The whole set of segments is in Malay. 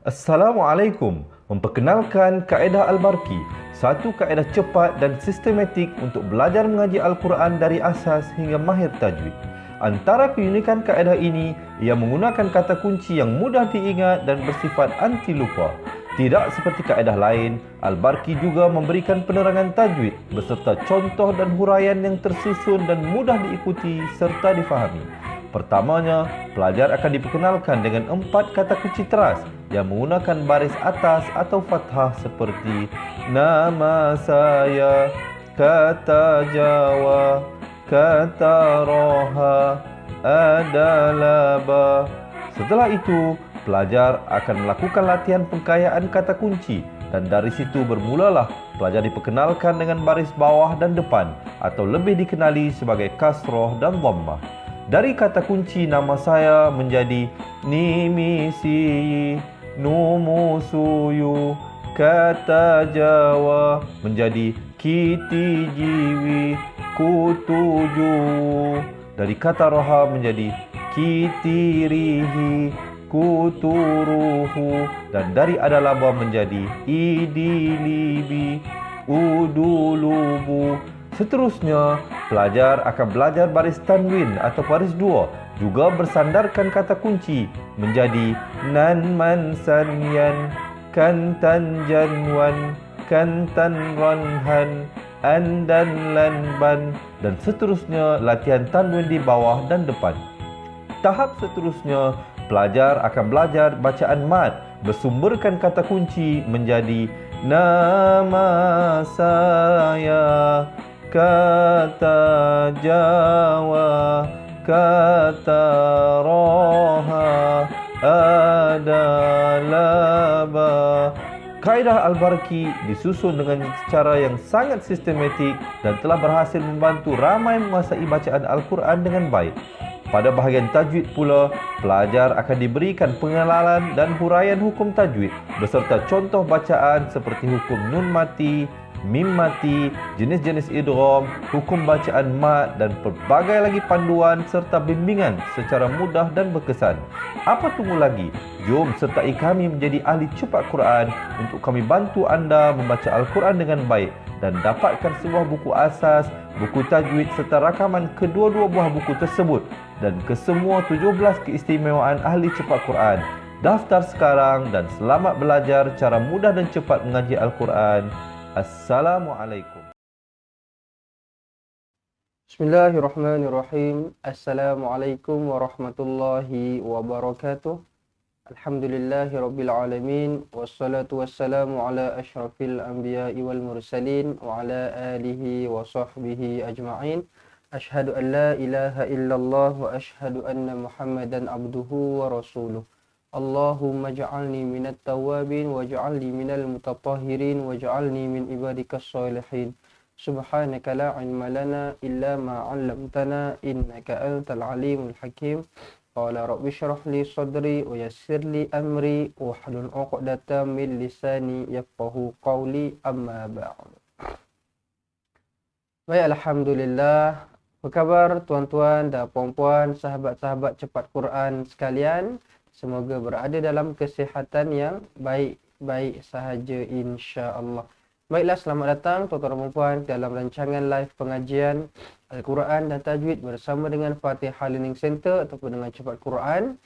Assalamualaikum. Memperkenalkan kaedah Al-Barqi, satu kaedah cepat dan sistematik untuk belajar mengaji Al-Quran dari asas hingga mahir tajwid. Antara keunikan kaedah ini, ia menggunakan kata kunci yang mudah diingat dan bersifat anti lupa. Tidak seperti kaedah lain, Al-Barqi juga memberikan penerangan tajwid beserta contoh dan huraian yang tersusun dan mudah diikuti serta difahami. Pertamanya, pelajar akan diperkenalkan dengan 4 kata kunci teras yang menggunakan baris atas atau fathah seperti nama saya, kata Jawa, kata Roha, adalah ba. Setelah itu, pelajar akan melakukan latihan pengkayaan kata kunci dan dari situ bermulalah pelajar diperkenalkan dengan baris bawah dan depan atau lebih dikenali sebagai kasroh dan dhammah. Dari kata kunci nama saya menjadi nimisi, numusuyu, kata Jawa menjadi kiti jiwi, kutuju. Dari kata roha menjadi kitirihi, kuturuhu. Dan dari adalaba menjadi idilibi, udulubu. Seterusnya, pelajar akan belajar baris tanwin atau baris dua, juga bersandarkan kata kunci menjadi nan man san yan, kan tan janwan, kan tan ranhan, an dan lan ban, dan seterusnya latihan tanwin di bawah dan depan. Tahap seterusnya, pelajar akan belajar bacaan mad bersumberkan kata kunci menjadi nama saya, kata Jawa, kata Roha, adalah ba. Kaedah Al-Barqi disusun dengan cara yang sangat sistematik dan telah berhasil membantu ramai menguasai bacaan Al-Quran dengan baik. Pada bahagian tajwid pula, pelajar akan diberikan pengenalan dan huraian hukum tajwid beserta contoh bacaan seperti hukum nun mati, mim mati, jenis-jenis idgham, hukum bacaan mad dan pelbagai lagi panduan serta bimbingan secara mudah dan berkesan. Apa tunggu lagi? Jom sertai kami menjadi ahli cepat Quran untuk kami bantu anda membaca Al-Quran dengan baik dan dapatkan sebuah buku asas, buku tajwid serta rakaman kedua-dua buah buku tersebut dan kesemua 17 keistimewaan ahli cepat Quran. Daftar sekarang dan selamat belajar cara mudah dan cepat mengaji Al-Quran. Assalamualaikum. Bismillahirrahmanirrahim. Assalamualaikum warahmatullahi wabarakatuh. Alhamdulillahi rabbil alamin. Wassalatu wassalamu ala ashrafil anbiya'i wal mursalin wa ala alihi wa sahbihi ajma'in. Ashhadu an la ilaha illallah wa ashhadu anna Muhammadan abduhu wa rasuluh. Allahumma ja'alni minat tawabin wa ja'alni minal mutatahhirin wa ja'alni min ibadikas salihin. Subhanaka la ilma lana illa ma 'allamtana innaka antal alimul hakim. Qala rabbi shrah li sadri wa yassir li amri wa hlul 'uqdatam min lisani yafqahu qawli, amma ba'd. Baik, alhamdulillah. Apa khabar tuan-tuan dan puan-puan, sahabat-sahabat cepat Quran sekalian? Semoga berada dalam kesihatan yang baik-baik sahaja insya-Allah. Baiklah, selamat datang tuan-tuan dan puan-puan dalam rancangan live pengajian Al-Quran dan Tajwid bersama dengan Fatihah Learning Center ataupun dengan Cepat Quran.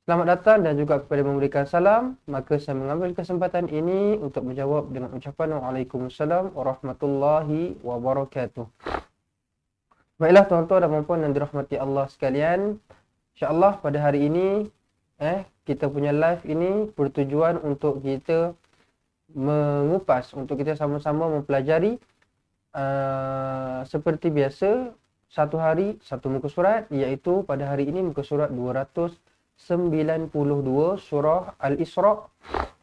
Selamat datang dan juga kepada memberikan salam. Maka saya mengambil kesempatan ini untuk menjawab dengan ucapan Waalaikumsalam warahmatullahi wabarakatuh. Baiklah tuan-tuan dan puan-puan yang dirahmati Allah sekalian, insya-Allah pada hari ini kita punya live ini bertujuan untuk kita mengupas, untuk kita sama-sama mempelajari seperti biasa satu hari satu muka surat, iaitu pada hari ini muka surat 292 surah Al-Isra.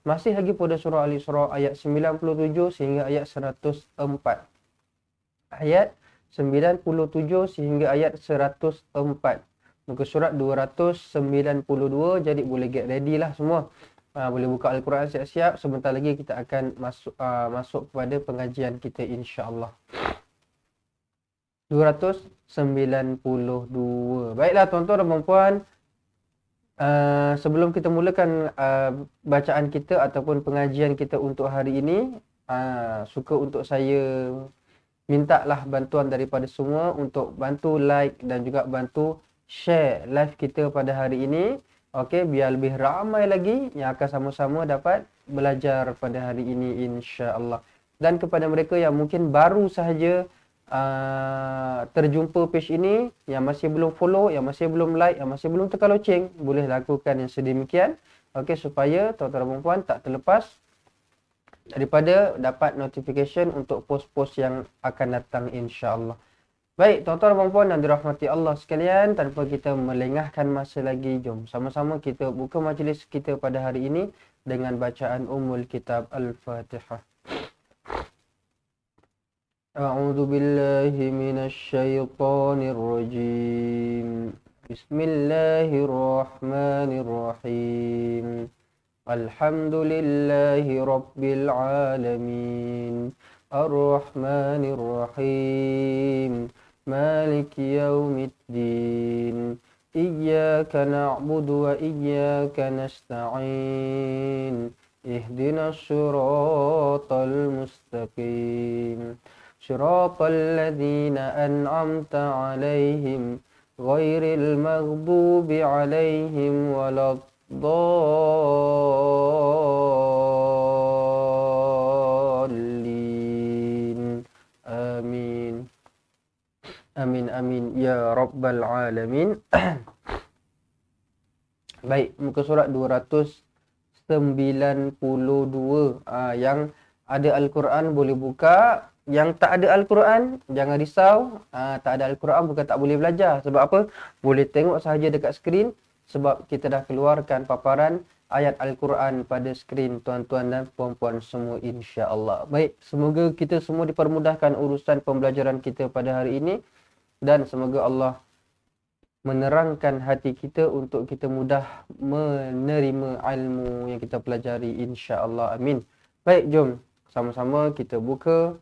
Masih lagi pada surah Al-Isra ayat 97 sehingga ayat 104. Ayat 97 sehingga ayat 104. Muka surat 292, jadi boleh get ready lah semua. Boleh buka Al-Quran siap-siap. Sebentar lagi kita akan masuk kepada pengajian kita insya-Allah. 292. Baiklah tuan-tuan dan puan-puan, Sebelum kita mulakan bacaan kita ataupun pengajian kita untuk hari ini, suka untuk saya mintalah bantuan daripada semua untuk bantu like dan juga bantu share live kita pada hari ini. Okey, biar lebih ramai lagi yang akan sama-sama dapat belajar pada hari ini insya-Allah. Dan kepada mereka yang mungkin baru sahaja terjumpa page ini, yang masih belum follow, yang masih belum like, yang masih belum tekan loceng, boleh lakukan yang sedemikian. Okey, supaya tuan-tuan dan puan tak terlepas daripada dapat notification untuk post-post yang akan datang insya-Allah. Baik, tuan-tuan dan puan yang dirahmati Allah sekalian, tanpa kita melengahkan masa lagi, jom sama-sama kita buka majlis kita pada hari ini dengan bacaan Ummul Kitab Al-Fatihah. أعوذ بالله من الشيطان الرجيم بسم الله الرحمن الرحيم الحمد لله رب العالمين الرحمن الرحيم مالك يوم الدين إياك نعبد وإياك نستعين اهدنا الصراط المستقيم صراط الذين أنعمت عليهم غير المغضوب عليهم ولا الضالين آمين آمين آمين يا رب العالمين. Baik, muka surat 292. Yang ada Al-Quran boleh buka. Yang tak ada Al-Quran, jangan risau. Tak ada Al-Quran bukan tak boleh belajar. Sebab apa? Boleh tengok sahaja dekat skrin. Sebab kita dah keluarkan paparan ayat Al-Quran pada skrin tuan-tuan dan puan-puan semua insya-Allah. Baik, semoga kita semua dipermudahkan urusan pembelajaran kita pada hari ini. Dan semoga Allah menerangkan hati kita untuk kita mudah menerima ilmu yang kita pelajari insya-Allah. Amin. Baik, jom sama-sama kita buka.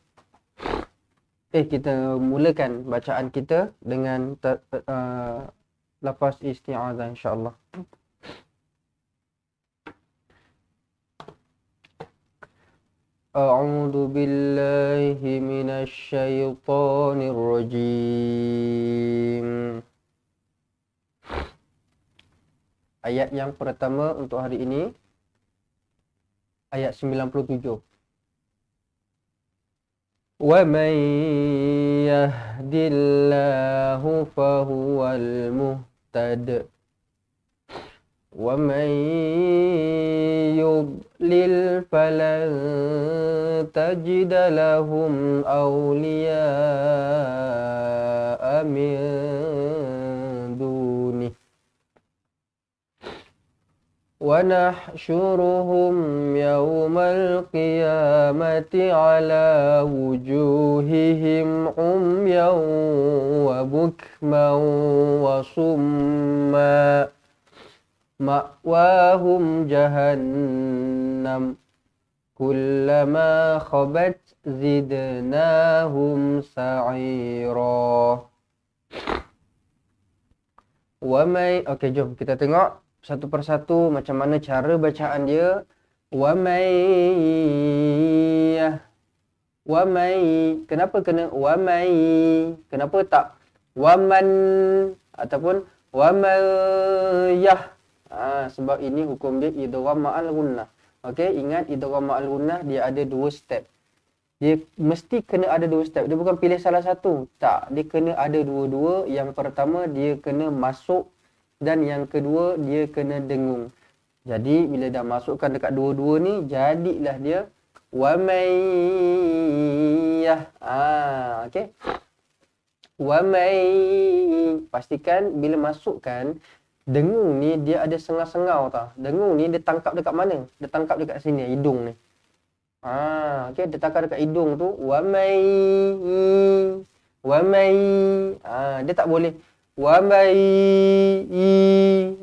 Kita mulakan bacaan kita dengan lafaz isti'azah insya-Allah. A'udzu billahi minasy syaithanir rajim. Ayat yang pertama untuk hari ini, ayat 97. وَمَنْ يَهْدِ اللَّهُ فَهُوَ الْمُهْتَدِ وَمَنْ يُضْلِلْ فَلَنْ تَجِدَ لَهُمْ أَوْلِيَاءَ مِنْ دُونِهِ وَنَحْشُرُهُمْ يَوْمَ الْقِيَامَةِ عَلَى وُجُوهِهِمْ عُمْيًا وَبُكْمًا وَصُمًّا مَأْوَاهُمْ جَهَنَّمُ كُلَّمَا خَبَتْ زِدْنَاهُمْ سَعِيرًا. Okey, jom kita tengok satu persatu macam mana cara bacaan dia. Kenapa kena wamai? Kenapa tak waman ataupun wamayah? Sebab ini hukum dia idgham ma'al gunnah. Okey, ingat idgham ma'al gunnah dia ada dua step. Dia mesti kena ada dua step. Dia bukan pilih salah satu. Tak, dia kena ada dua-dua. Yang pertama dia kena masuk dan yang kedua dia kena dengung. Jadi bila dah masukkan dekat dua-dua ni, jadilah dia wamayyah. Okey. Wamay. Pastikan bila masukkan dengung ni dia ada sengau-sengau tau. Dengung ni dia tangkap dekat mana? Dia tangkap dekat sini hidung ni. Okey, dia tangkap dekat hidung tu wamay. Dia tak boleh wamai.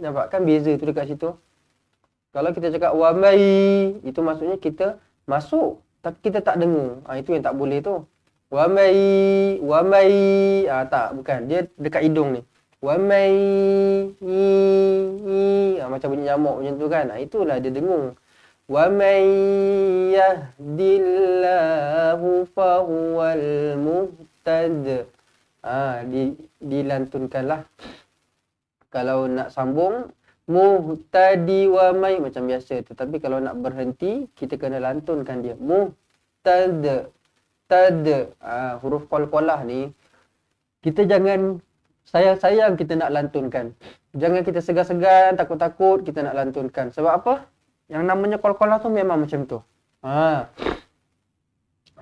Nampak kan beza tu dekat situ. Kalau kita cakap wamai, itu maksudnya kita masuk tapi kita tak dengung. Itu yang tak boleh tu. Wamai. Tak, bukan. Dia dekat hidung ni. Wamai. macam bunyi nyamuk macam tu kan. Itulah dia dengung. Wa may yahdillahu fahuwal muhtad. Dilantunkanlah. Kalau nak sambung muhtadi wa may macam biasa, tetapi kalau nak berhenti kita kena lantunkan dia. Muhtad. Tad. Huruf qalqalah ni kita jangan sayang-sayang kita nak lantunkan. Jangan kita segan-segan, takut-takut kita nak lantunkan. Sebab apa? Yang namanya qalqalah tu memang macam tu.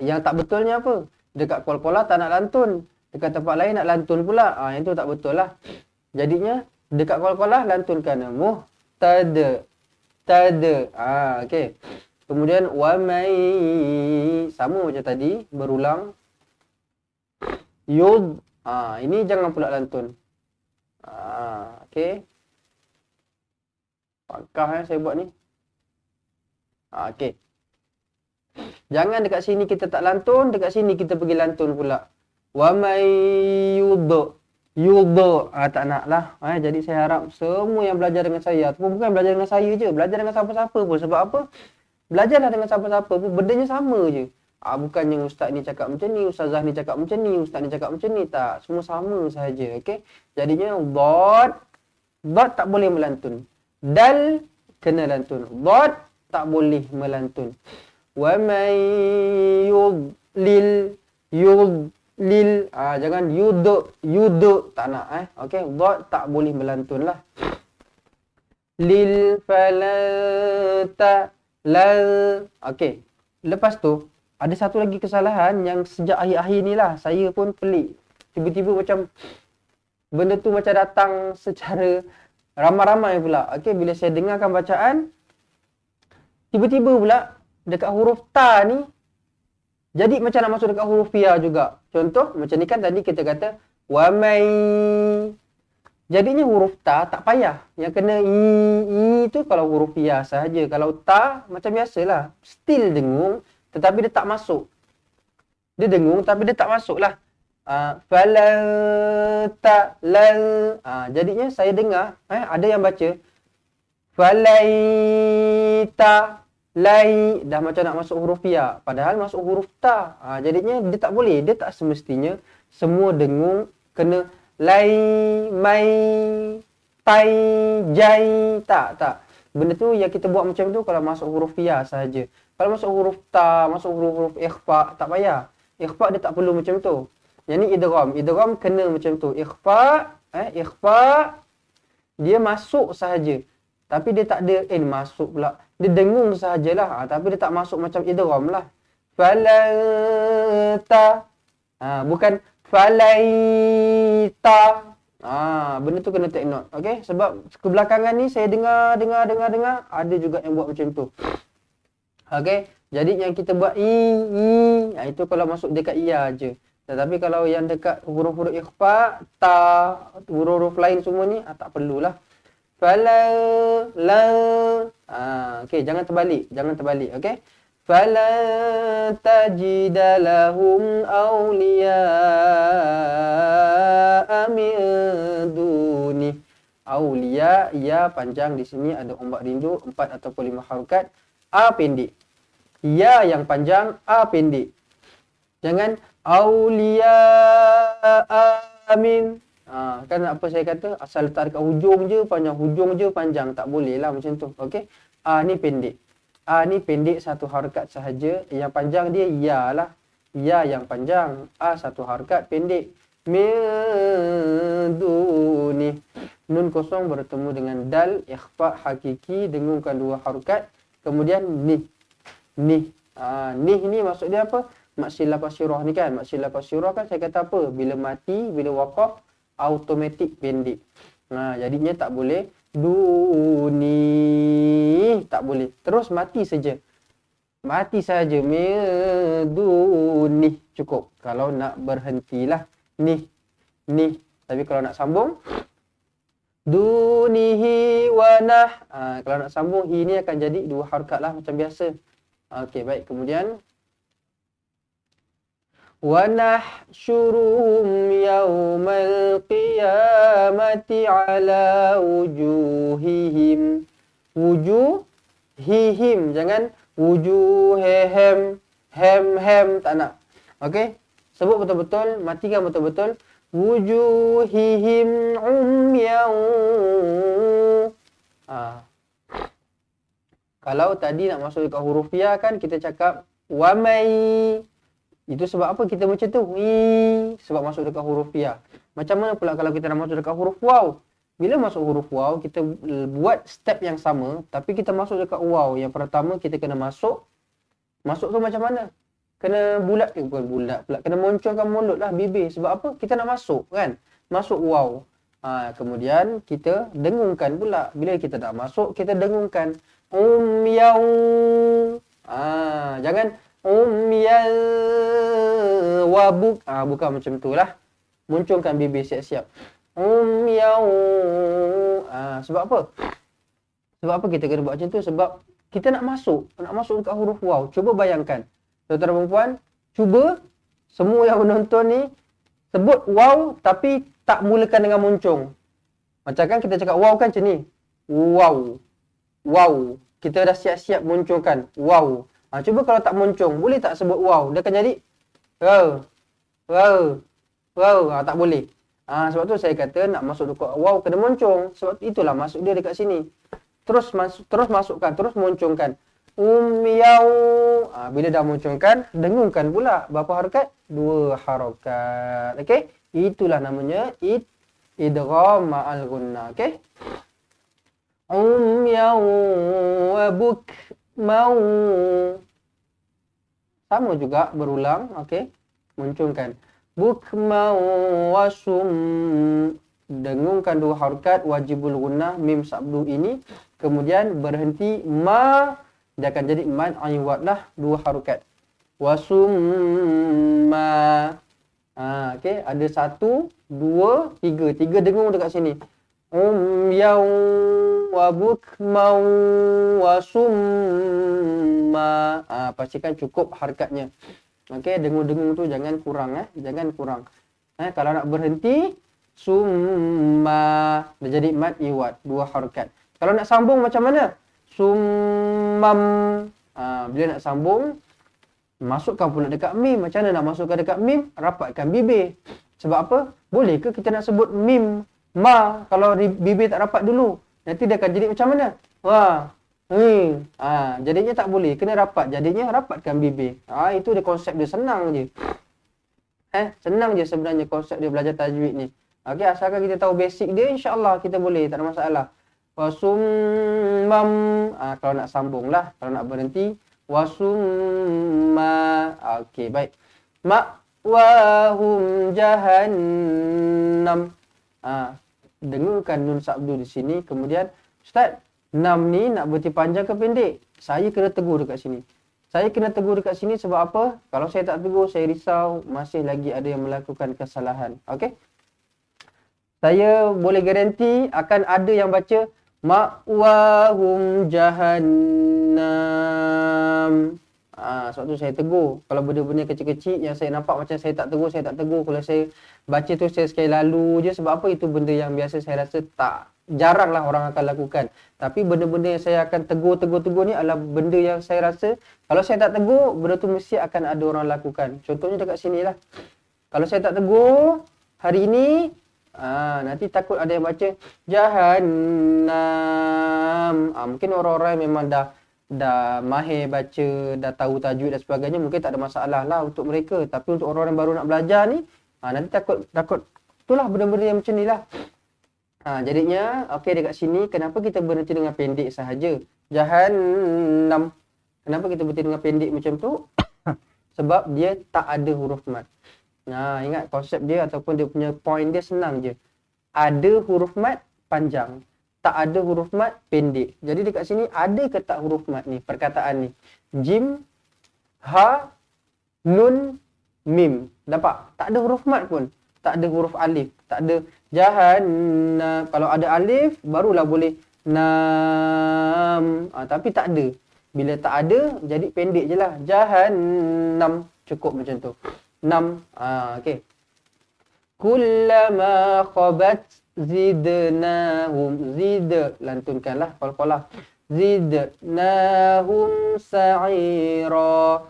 Yang tak betulnya apa? Dekat qalqalah tak nak lantun, dekat tempat lain nak lantun pula. Yang tu tak betul lah. Jadinya dekat qalqalah lantunkan muhtad. Tad. Okey. Kemudian wa may, sama macam tadi, berulang. Yud. Ini jangan pula lantun. Okey. Pakah saya buat ni. Okey. Jangan dekat sini kita tak lantun, dekat sini kita pergi lantun pula. Wa may yud. Tak nak lah. Jadi saya harap semua yang belajar dengan saya, ataupun bukan belajar dengan saya je, belajar dengan siapa-siapa pun. Sebab apa? Belajarlah dengan siapa-siapa pun, bendanya sama je. Bukannya ustaz ni cakap macam ni, ustazah ni cakap macam ni, ustaz ni cakap macam ni. Tak, semua sama saja. Okey. Jadinya dad tak boleh melantun. Dal kena lantun. Dad tak boleh melantun. Wa may yudlil. Jangan yud tak nak. Okey, dad tak boleh melantun lah. Lil falata lal. Okey. Lepas tu ada satu lagi kesalahan yang sejak akhir-akhir ni lah saya pun pelik. Tiba-tiba macam benda tu macam datang secara ramai-ramai pula. Okey, bila saya dengarkan bacaan, tiba-tiba pula dekat huruf ta ni jadi macam nak masuk dekat huruf ya juga. Contoh macam ni kan tadi kita kata wa may. Jadinya huruf ta tak payah. Yang kena i tu kalau huruf ya sahaja. Kalau ta macam biasalah, still dengung tetapi dia tak masuk. Dia dengung tapi dia tak masuk lah. Fala ta lal. Jadinya saya dengar ada yang baca falaita lai, dah macam nak masuk huruf ya, padahal masuk huruf ta. Jadinya dia tak boleh, dia tak semestinya semua dengung kena lai, mai, tai, jai. Tak. Benda tu yang kita buat macam tu kalau masuk huruf ya sahaja. Kalau masuk huruf ta, masuk huruf ikhfa, tak payah. Ikhfa dia tak perlu macam tu. Yang ni idgham. Idgham kena macam tu. Ikhfa, dia masuk sahaja. Tapi dia tak ada masuk pula. Dia dengung sahajalah. Tapi dia tak masuk macam idgham lah. Falata. Bukan falaita. Benda tu kena take note. Okey, sebab kebelakangan ni saya dengar ada juga yang buat macam tu. Okey, jadi yang kita buat itu kalau masuk dekat iya je. Tetapi kalau yang dekat huruf-huruf ikhfa, ta, huruf-huruf lain semua ni tak perlulah. Fala la. Okey, jangan terbalik, okey. Fala tajida lahum awliya min duni. Awliya, ya panjang di sini ada ombak rindu 4 ataupun 5 harokat. Pendek. Ya yang panjang, pendek. Jangan awliya amin. Kan apa saya kata, asal letak dekat hujung je panjang, tak boleh lah macam tu. Okey. Ni pendek. Ni pendek satu harakat sahaja. Yang panjang dia ya lah. Ya yang panjang. Satu harakat pendek. Min duni. Nun kosong bertemu dengan dal, ikhfa hakiki, dengungkan 2 harakat. Kemudian ni. Ni ni maksud dia apa? Maksilah pasyurah ni kan. Maksilah pasyurah kan saya kata apa? Bila mati, bila waqaf, automatik pendek. Jadinya tak boleh duni, tak boleh. Terus mati saja. Mati saja. Duni cukup. Kalau nak berhentilah ni. Tapi kalau nak sambung dunihi wa nah. Kalau nak sambung hi ni akan jadi 2 harakat lah macam biasa. Okey, baik. Kemudian wa nahsyuruhum yaumal qiyamati ala wujuhihim. wujuhihim. Jangan wujuhehem, hem, tak nak. Okey? Sebut betul-betul, matikan betul-betul. Wujuhihim umyau. Kalau tadi nak masuk dekat huruf ya kan kita cakap wamai. Itu sebab apa kita macam tu? Sebab masuk dekat huruf ya. Macam mana pula kalau kita nak masuk dekat huruf waw? Bila masuk huruf waw, kita buat step yang sama tapi kita masuk dekat waw. Yang pertama kita kena masuk. Masuk tu macam mana? Kena bulat, bukan bulat pula. Kena moncongkan mulut lah, bibir. Sebab apa? Kita nak masuk kan? Masuk waw. Kemudian kita dengungkan pula. Bila kita dah masuk, kita dengungkan. Umyau. Jangan umyal wabuk. Bukan macam tu lah. Moncongkan bibir siap-siap. Umyau. Sebab apa? Sebab apa kita kena buat macam tu? Sebab kita nak masuk dekat huruf waw. Cuba bayangkan. Tuan-tuan dan puan, cuba semua yang menonton ni sebut waw tapi tak mulakan dengan moncong. Macam kan kita cakap waw kan macam ni. Waw. Waw. Kita dah siap-siap moncongkan. Waw. Cuba kalau tak moncong, boleh tak sebut waw? Dia akan jadi wow. Tak boleh. Sebab tu saya kata nak masuk dekat waw kena moncong. Sebab itulah masuk dia dekat sini. Terus masukkan, terus moncongkan. Umyau. Bila dah moncongkan, dengungkan pula. Berapa harakat? 2 harakat. Okey? Itulah namanya idgham ma'al gunnah. Okey? Umyau wa bukmau. Sama juga berulang. Okey? Moncongkan. Bukmau wa sum. Dengungkan 2 harakat wajibul gunnah mim sabdu ini. Kemudian berhenti ma. Dia akan jadi mad aiwad lah 2 harakat. Wasumma. Okey, ada 1, 2, 3. 3 dengung dekat sini. Umyau wa bukmau wasumma. Pastikan cukup harakatnya. Okey, dengung-dengung tu jangan kurang jangan kurang. Kalau nak berhenti summa, dia jadi mad iwad 2 harakat. Kalau nak sambung macam mana? Summam. Bila nak sambung, masukkan pula dekat mim. Macam mana nak masukkan dekat mim? Rapatkan bibir. Sebab apa? Boleh ke kita nak sebut mim ma kalau bibir tak rapat dulu? Nanti dia akan jadi macam mana? Jadinya tak boleh. Kena rapat. Jadinya rapatkan bibir. Itu dia konsep dia. Senang je. Senang je sebenarnya konsep dia belajar tajwid ni. Okey, asalkan kita tahu basic dia, insya-Allah kita boleh. Tak ada masalah. Wasummam. Kalau nak sambung lah. Kalau nak berhenti. Wasumma. Okey, baik. Ma'wahum jahannam. Dengungkan nun sabdu di sini. Kemudian, Ustaz, nam ni nak berhenti panjang ke pendek? Saya kena tegur dekat sini. Saya kena tegur dekat sini sebab apa? Kalau saya tak tegur, saya risau masih lagi ada yang melakukan kesalahan. Okey? Saya boleh garanti akan ada yang baca ma'wahum jahannam. Sebab tu saya tegur. Kalau benda-benda kecil-kecil yang saya nampak macam saya tak tegur, saya tak tegur. Kalau saya baca tu saya sekali lalu je. Sebab apa? Itu benda yang biasa saya rasa jaranglah orang akan lakukan. Tapi benda-benda yang saya akan tegur ni adalah benda yang saya rasa kalau saya tak tegur, benda tu mesti akan ada orang lakukan. Contohnya dekat sini lah. Kalau saya tak tegur hari ini, nanti takut ada yang baca jahannam. Mungkin orang-orang yang memang dah mahir baca, dah tahu tajwid dan sebagainya, mungkin tak ada masalah lah untuk mereka. Tapi untuk orang-orang yang baru nak belajar ni, nanti takut itulah benda-benda yang macam ni lah. Jadinya okey dekat sini kenapa kita berhenti dengan pendek sahaja? Jahannam. Kenapa kita berhenti dengan pendek macam tu? Sebab dia tak ada huruf mad. Ingat konsep dia ataupun dia punya point dia senang je. Ada huruf mad panjang, tak ada huruf mad pendek. Jadi dekat sini ada ke tak huruf mad ni perkataan ni? Jim, ha, nun, mim. Nampak? Tak ada huruf mad pun. Tak ada huruf alif, tak ada jahannam. Kalau ada alif barulah boleh nam. Tapi tak ada. Bila tak ada jadi pendek je lah. Jahannam. Cukup macam tu. Nam. Okey. Kullama khabat zidnahum. Zid lantunkanlah qalqalah. zidnahum sa'ira.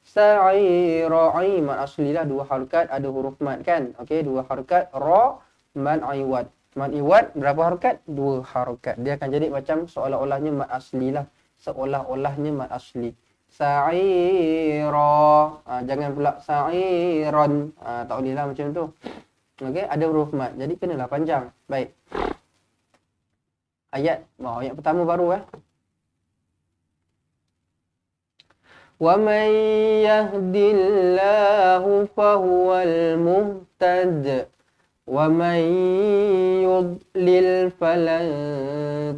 Sa'ira. Mad asli lah, dua harakat, ada huruf mad kan. Okey, dua harakat, ra, mad iwad. Mad iwad berapa harakat? Dua harakat. Dia akan jadi macam seolah-olahnya mad asli lah. Seolah-olahnya mad asli. Sa'ira. Jangan pula sa'iran. Tak boleh lah macam tu. Okey, ada huruf mad. Jadi kenalah panjang. Baik. Ayat pertama baru وَمَنْ يَهْدِ اللَّهُ فَهُوَ الْمُهْتَدِ وَمَنْ يُضْلِلْ فَلَنْ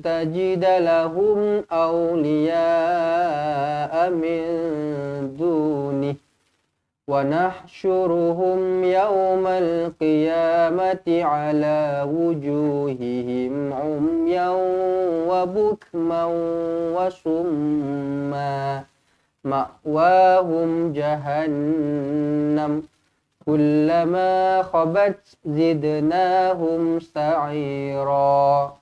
تَجِدَ لَهُمْ أَوْلِيَاءَ مِنْ دُونِهِ وَنَحْشُرُهُمْ يَوْمَ الْقِيَامَةِ عَلَى وُجُوهِهِمْ عُمْيًا وَبُكْمًا وَصُمًّا مَأْوَاهُمْ جَهَنَّمُ كُلَّمَا خَبَتْ زِدْنَاهُمْ سَعِيرًا.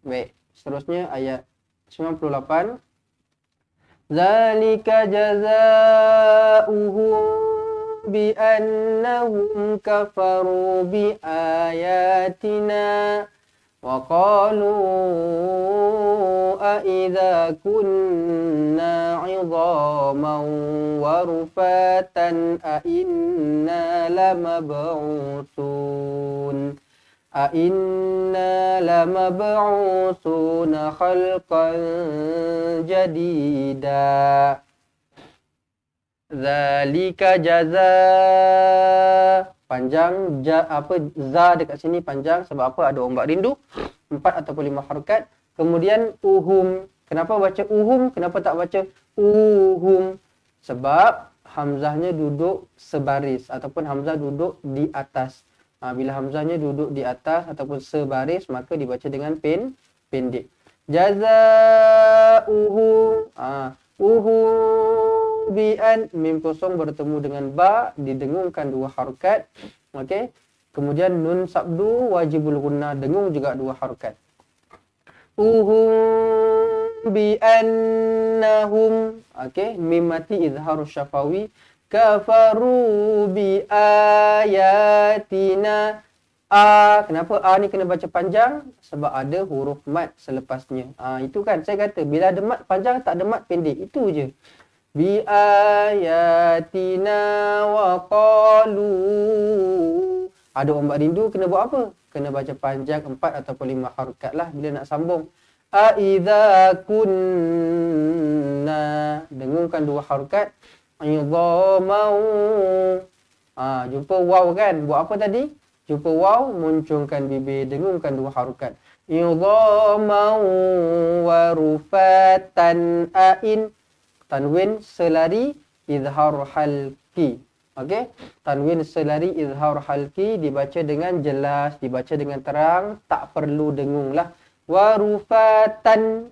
Baik, seterusnya ayat 98. ذَلِكَ جَزَاؤُهُمْ بِأَنَّهُمْ كَفَرُوا بِآيَاتِنَا وَقَالُوا أَإِذَا كُنَّا عِظَامًا وَرُفَاتًا أَإِنَّا لَمَبْعُوثُونَ خَلْقًا جَدِيدًا. Zalika jazaa. Panjang za dekat sini panjang sebab apa? Ada ombak rindu. 4 ataupun 5 harakat. Kemudian uhum. Kenapa baca uhum? Kenapa tak baca uhum? Sebab hamzahnya duduk sebaris ataupun hamzah duduk di atas. Bila hamzahnya duduk di atas ataupun sebaris, maka dibaca dengan pendek. Jazauhu. Bi'an, mim kosong bertemu dengan ba, didengungkan 2 harakat. Okey. Kemudian nun sabdu wajibul gunnah, dengung juga 2 harakat. Bi'annahum. Okey, mim mati izharus syafawi. Kafaru bi ayatina. Kenapa ni kena baca panjang? Sebab ada huruf mat selepasnya. Itu kan saya kata bila ada mat panjang, tak ada mat pendek. Itu je. Bi ayatina wa qalu. Ada ombak rindu, kena buat apa? Kena baca panjang 4 ataupun 5 harakat lah bila nak sambung. Aidza kunna, dengungkan 2 harakat. Idhamau. Jumpa waw kan? Buat apa tadi? Jumpa waw, munculkan bibir, dengungkan 2 harakat. Idhamau wa rufatan ain. Tanwin selari izhar halqi. Okey? Tanwin selari izhar halqi dibaca dengan jelas, dibaca dengan terang, tak perlu dengung lah. Wa rufatan.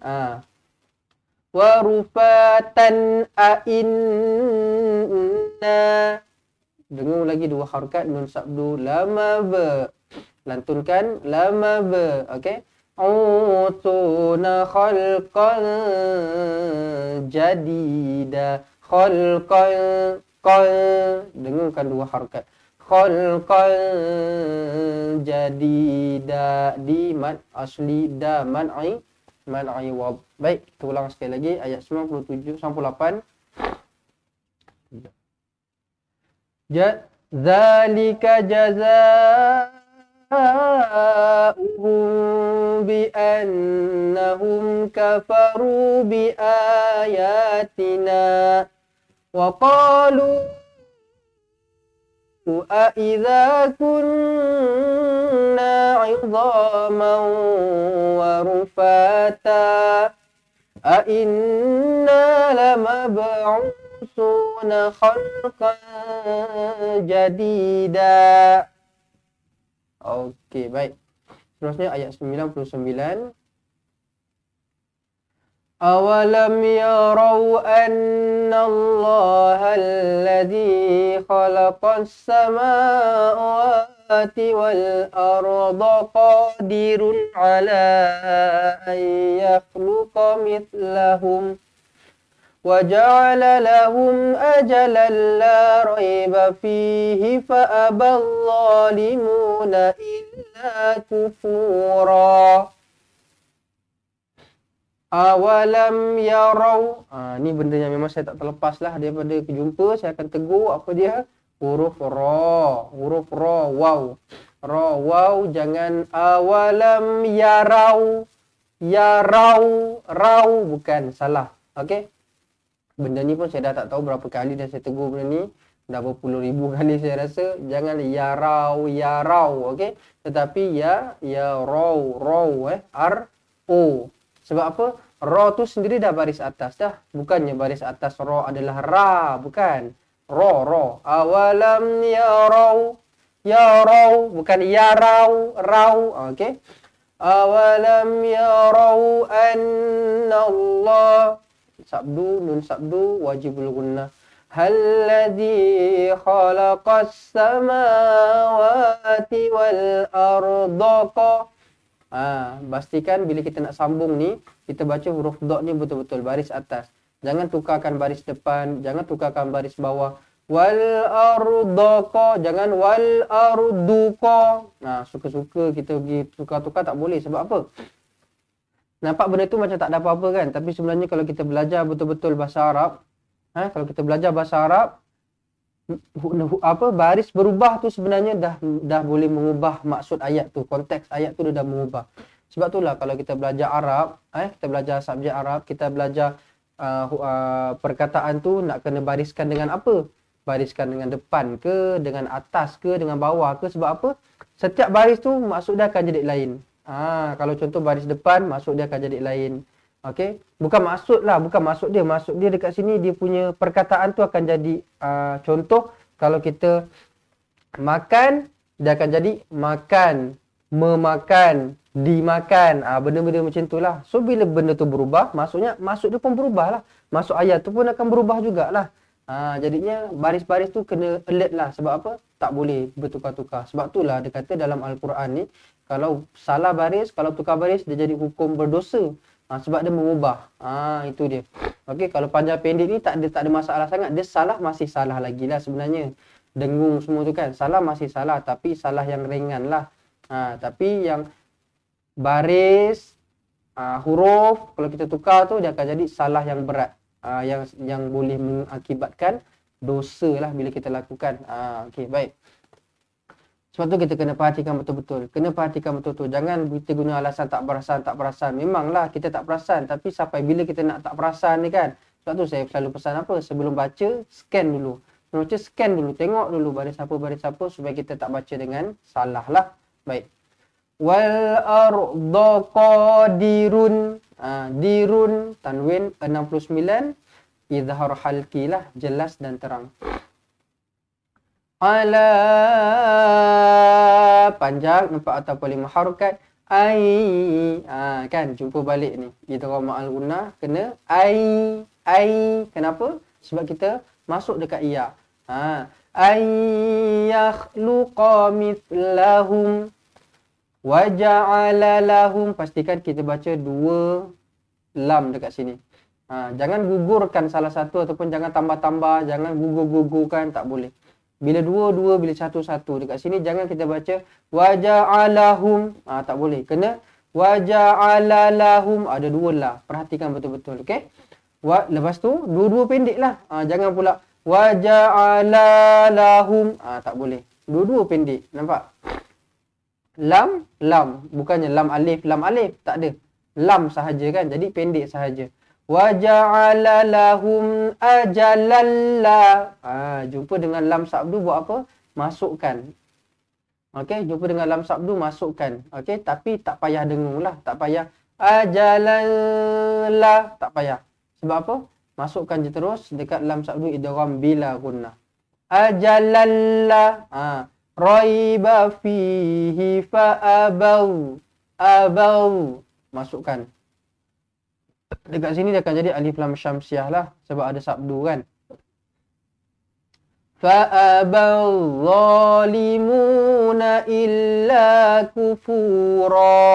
Wa rufatan ainna. Dengung lagi 2 harakat nun sabdu lama ba. Lantunkan lama ba. Okey? Utuna khalqan jadida. Khalqan dengungkan 2 harakat. Khalqan jadida di mad asli da man'i wab. Baik, kita ulang sekali lagi ayat 97 98. Zalika jazauhum bi'annahum kafaru biayatina wa qalu أَإِذَا كُنَّا عِظَامًا وَرُفَاتًا أَإِنَّا لَمَبْعُوثُونَ خَلْقًا جَدِيدًا. Okey, baik. Seterusnya ayat 99. أَوَلَمْ يَرَوْا أَنَّ اللَّهَ الَّذِي خَلَقَ السَّمَاوَاتِ والأرض قادر على أن يخلق مثلهم وجعل لهم أجلا لا ريب فيه فأبى الظالمون إلا كفورا Awalam yarau. Ni benda yang memang saya tak terlepas lah daripada jumpa. Saya akan tegur apa dia? Huruf ra. Huruf ra. Waw. Ra. Waw. Jangan awalam yarau. Yarau. Rau. Bukan. Salah. Okey. Benda ni pun saya dah tak tahu berapa kali dah saya tegur benda ni. Dah berpuluh ribu kali saya rasa. Jangan yarau. Yarau. Okey. Tetapi ya rau. Rau. R-O. Sebab apa? Ra tu sendiri dah baris atas dah. Bukannya baris atas ra adalah ra. Bukan. Ra. Awalam yarau. Yarau. Bukan yarau. Rau. Okey. Awalam yarau anna Allah. Sabdu. Nun sabdu. Wajibul gunnah. Alladhi khalaqas samawati wal ardaqa. Pastikan bila kita nak sambung ni, kita baca huruf dot ni betul-betul baris atas. Jangan tukarkan baris depan, jangan tukarkan baris bawah. Wal ardaqa, jangan wal arduqa. Suka-suka kita pergi tukar-tukar tak boleh. Sebab apa? Nampak benda tu macam tak ada apa-apa kan? Tapi sebenarnya kalau kita belajar betul-betul bahasa Arab, kalau kita belajar bahasa Arab, baris berubah tu sebenarnya dah boleh mengubah maksud ayat tu, konteks ayat tu dia dah mengubah. Sebab itulah kalau kita belajar Arab, kita belajar subjek Arab, kita belajar perkataan tu nak kena bariskan dengan apa? Bariskan dengan depan ke, dengan atas ke, dengan bawah ke. Sebab apa? Setiap baris tu maksud dia akan jadi lain. Kalau contoh baris depan, maksud dia akan jadi lain. Okey, bukan maksud dia. Maksud dia dekat sini, dia punya perkataan tu akan jadi contoh kalau kita makan, dia akan jadi makan, memakan, dimakan. Benda-benda macam tu lah. So bila benda tu berubah, maksudnya maksud dia pun berubah lah. Maksud ayat tu pun akan berubah jugalah. Jadinya baris-baris tu kena alert lah. Sebab apa? Tak boleh bertukar-tukar. Sebab itulah dia kata dalam Al-Quran ni, kalau salah baris, kalau tukar baris, dia jadi hukum berdosa. Sebab dia mengubah. Itu dia. Okey, kalau panjang pendek ni tak ada masalah sangat. Dia salah masih salah lagi lah sebenarnya. Dengung semua tu kan. Salah masih salah, tapi salah yang ringan lah. Tapi yang baris, huruf, kalau kita tukar tu dia akan jadi salah yang berat. Yang boleh mengakibatkan dosa lah bila kita lakukan. Okey, baik. Sebab tu kita kena perhatikan betul-betul. Jangan kita guna alasan tak perasan. Memanglah kita tak perasan. Tapi sampai bila kita nak tak perasan ni kan. Sebab tu saya selalu pesan apa? Sebelum baca, scan dulu. Baca scan dulu. Tengok dulu baris apa. Supaya kita tak baca dengan salah lah. Baik. Wal arda qadirun. Dirun. Tanwin 69. Izhar halki lah. Jelas dan terang. Ala panjang 4 ataupun 5 harokat. Kan jumpa balik ni. Idgham ma'al gunnah kena ai. Kenapa? Sebab kita masuk dekat iya. Ay yakhluqa mithlahum wa ja'ala lahum. Pastikan kita baca 2 lam dekat sini. Jangan gugurkan salah satu ataupun jangan tambah-tambah, jangan gugur-gugurkan, tak boleh. Bila 2, bila 1, 1. Dekat sini jangan kita baca waja'alahum. Tak boleh. Kena waja'alalahum. Ada 2 lah. Perhatikan betul-betul. Okey. Lepas tu, 2 pendek lah. Jangan pula waja'alalahum. Tak boleh. 2 pendek. Nampak? Lam. Bukannya lam alif. Tak ada. Lam sahaja kan. Jadi pendek sahaja. Waja'ala lahum ajalalla. Jumpa dengan lam sabdu buat apa? Masukkan. Okey, jumpa dengan lam sabdu masukkan. Okey, tapi tak payah dengung lah. Tak payah ajalalla. Tak payah. Sebab apa? Masukkan je terus dekat lam sabdu idgham bila gunnah. Ajalalla. Raiba fihi fa'abau. Abau. Masukkan. Dekat sini dia akan jadi alif lam syamsiah lah. Sebab ada sabdu kan. فأبى الظالمون إلا كفورا.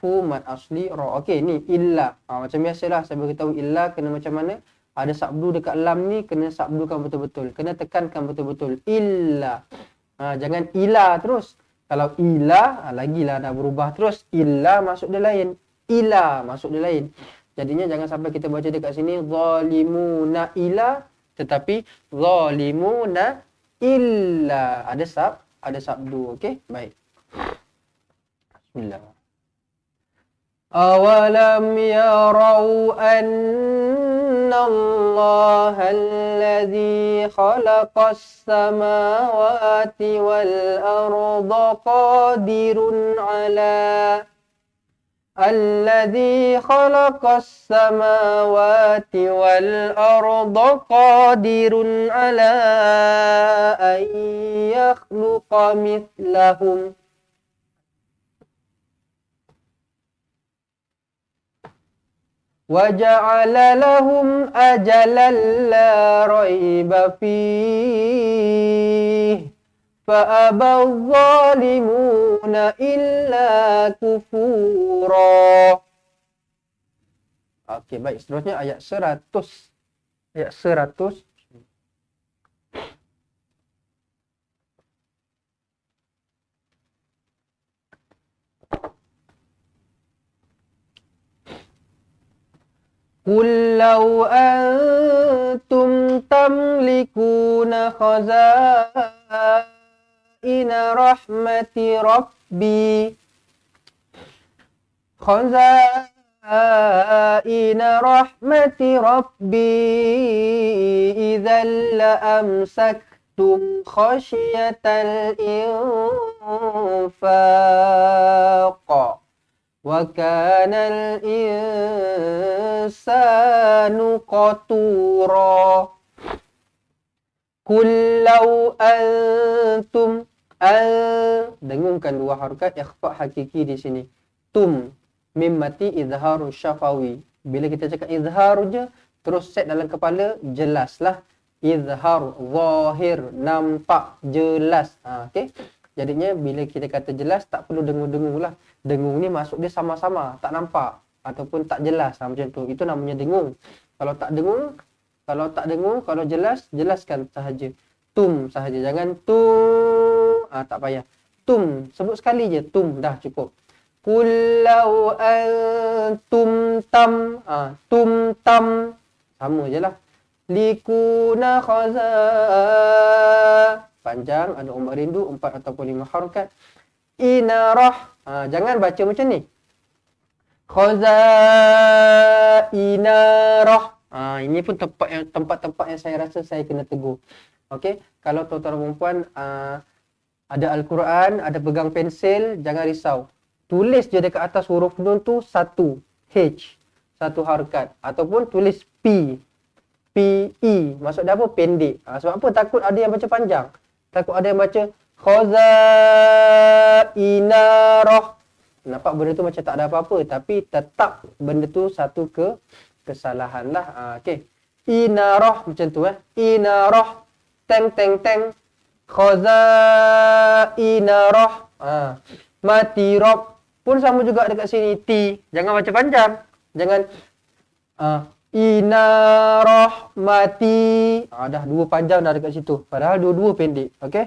Fu mad asli ra. Okey, ni illa. Macam biasalah saya beritahu illa kena macam mana. Ada sabdu dekat lam ni kena sabdukan betul-betul. Kena tekankan betul-betul. Illa. Jangan ila terus. Kalau ila, lagilah dah berubah terus. Illa masuk dia lain. Ila masuk dia lain. Jadinya jangan sampai kita baca dekat sini zalimuna ila, tetapi zalimuna illa. Ada sabdu. Okey, baik. Bismillah. أولم يروا أن الله الذي خلق السماوات والأرض قادر على الذي خلق السماوات والأرض قادر على أن يخلق مثلهم وجعل لهم أجلا لا ريب فيه فأبى الظالمون إلا كفورا. Okey, baik. Seterusnya ayat 100. Ayat 100. قل لو أنتم تملكون خزائن رحمة ربي إذا لأمسكتم خشية الإنفاق وكان الإنسان قتورا. قل لو أنتم dengungkan dua harakat ikhfa hakiki di sini. Tum mim mati izharu syafawi. Bila kita cakap izhar je terus set dalam kepala jelaslah. Izhar zahir nampak jelas. Okey. Jadinya bila kita kata jelas tak perlu dengung-dengung lah. Dengung ni maksud dia sama-sama, tak nampak ataupun tak jelas macam tu. Itu namanya dengung. Kalau tak dengung, kalau jelas, jelaskan sahaja. Tum sahaja, jangan tum. Tak payah. Tum, sebut sekali je tum dah cukup. Qul law antum tam. Tum tam sama jelah. Likuna khaza. Panjang, ada umat rindu 4 ataupun 5 harakat. Inarah. Jangan baca macam ni. Khazainarah. Ini pun tempat-tempat yang saya rasa saya kena tegur. Okey, kalau tuan-tuan dan puan ada Al-Quran, ada pegang pensil, jangan risau. Tulis je dekat atas huruf nun tu satu H, satu harakat ataupun tulis P. P-E. Maksud dia apa? Pendek. Sebab apa? Takut ada yang baca panjang. Takut ada yang baca khazainarah. Nampak benda tu macam tak ada apa-apa. Tapi tetap benda tu satu kesalahan lah. Okey. Inarah macam tu Inarah. Teng teng teng. Khazainarah. Mati rob. Pun sama juga dekat sini. T. Jangan baca panjang. Jangan Inarah mati. Dah dua panjang dah dekat situ. Padahal dua-dua pendek. Okey.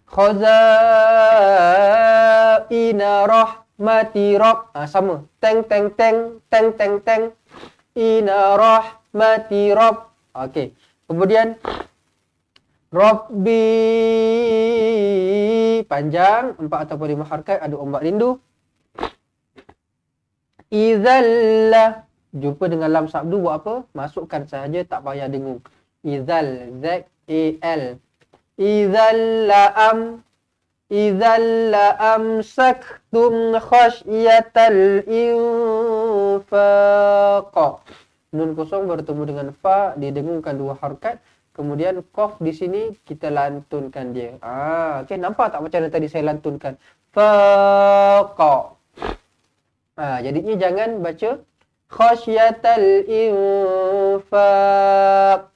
Khazainarah mati rob. Sama. Teng teng teng. Teng teng teng. Inarah mati rob. Okey. Kemudian Rabbi panjang 4 ataupun 5 harakat, ada ombak rindu. Izalla, jumpa dengan lam sabdu buat apa? Masukkan sahaja, tak payah dengung. Izal, Z-A-L. Izalla amsaktum khasyatal infaq. Nun kosong bertemu dengan fa, didengungkan 2 harakat. Kemudian qaf di sini kita lantunkan dia. Okey, nampak tak macam tadi saya lantunkan? Faqa. Jadinya jangan baca khasyatal infaq.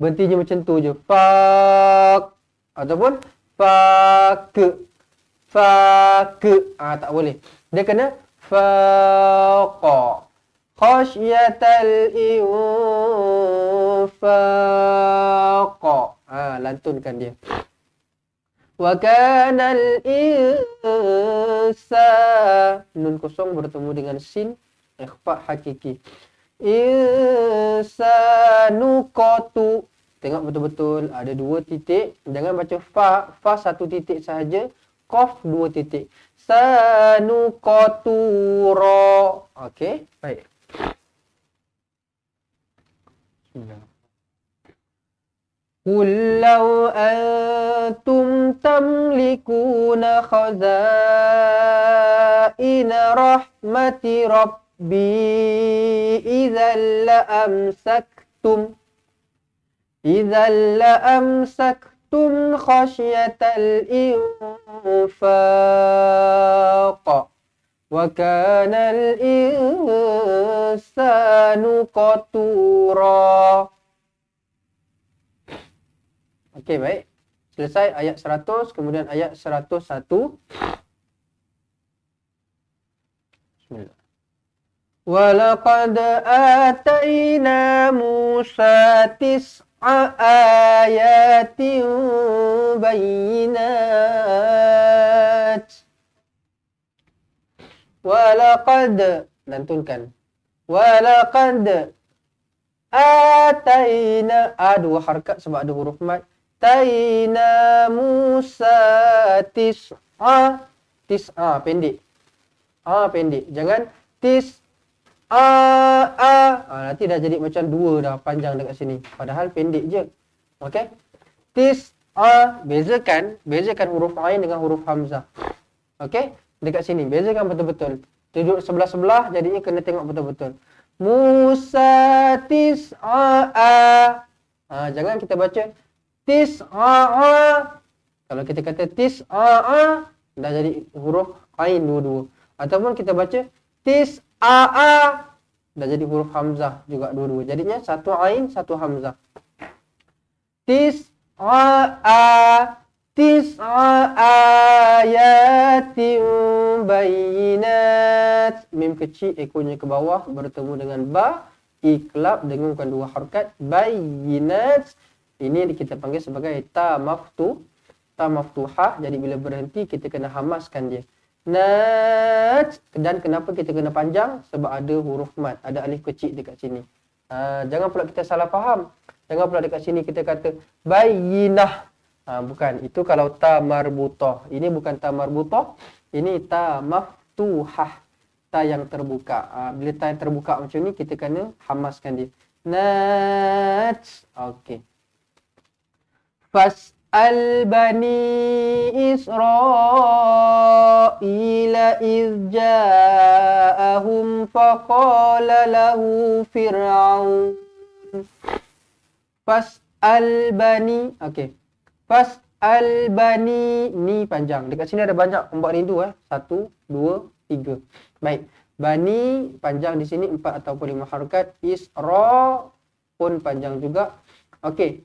Berhentinya macam tu je. Fak. Ataupun fak. Fak. Tak boleh. Dia kena faqa. Khasyatal infaqa. Lantunkan dia. Wa kanal insan. Nun kosong bertemu dengan sin. Ikhfa hakiki. Insanu qatu. Tengok betul-betul ada 2 titik. Jangan baca fa. Fa 1 titik sahaja. Qaf 2 titik. Sanu qatura. Okey, baik. Qul law antum tamlikuna khazaina rahmati rabbi idzal la amsaktum khasyatal infaq wa kana al insanu qatura. Okey, baik. Selesai ayat 100, kemudian ayat 101. Bismillah. Walaqad atayna Musa tis'a ayatin bayyinat. Walaqad, lantunkan. Walaqad atayna, 2 harakat sebab ada huruf mad. Taina Musa tis'a. Tis'a pendek. Pendek. Jangan nanti dah jadi macam 2 dah panjang dekat sini. Padahal pendek je. Okey. Tis'a. Bezakan huruf ain dengan huruf hamzah. Okey. Dekat sini. Bezakan betul-betul. Duduk sebelah-sebelah jadinya kena tengok betul-betul. Musa tis'a. Jangan kita baca tis'a. Kalau kita kata tis'a, dah jadi huruf ain dua-dua. Ataupun kita baca tis'a, dah jadi huruf hamzah juga dua-dua. Jadinya satu ain, satu hamzah. Tis'a ayatin bayyinat. Mim kecil ekornya ke bawah bertemu dengan ba. Iklab dengarkan 2 harakat. Bayyinat. Ini kita panggil sebagai ta maftuhah. Jadi bila berhenti kita kena hamaskan dia. Nat. Dan kenapa kita kena panjang? Sebab ada huruf mat, ada alif kecil dekat sini. Jangan pula kita salah faham. Jangan pula dekat sini kita kata bayyinah. Bukan, itu kalau ta marbutah. Ini bukan ta marbutah. Ini ta maftuhah. Ta yang terbuka. Bila ta yang terbuka macam ni kita kena hamaskan dia. Nat. Okey. Fas'al bani Israila iz ja'ahum faqala lahu Fir'aun. Fas'al bani. Okey. Fas'al bani. Ni panjang. Dekat sini ada banyak ombak rindu. 1, 2, 3. Baik. Bani panjang di sini 4 ataupun 5 harakat. Isra pun panjang juga. Okey.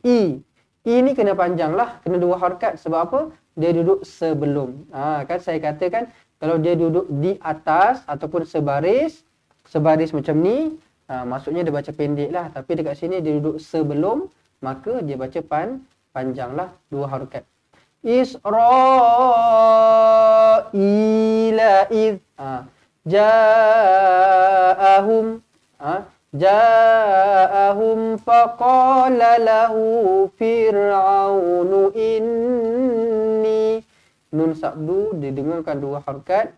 I ni kena panjang lah. Kena 2 harakat. Sebab apa? Dia duduk sebelum. Kan saya katakan kalau dia duduk di atas ataupun sebaris macam ni, maksudnya dia baca pendek lah. Tapi dekat sini dia duduk sebelum, maka dia baca panjang lah. 2 harakat. Israila iz ja'ahum. Ja'ahum faqala lahu Fir'aunu inni. Nun sabdu didengarkan 2 harakat.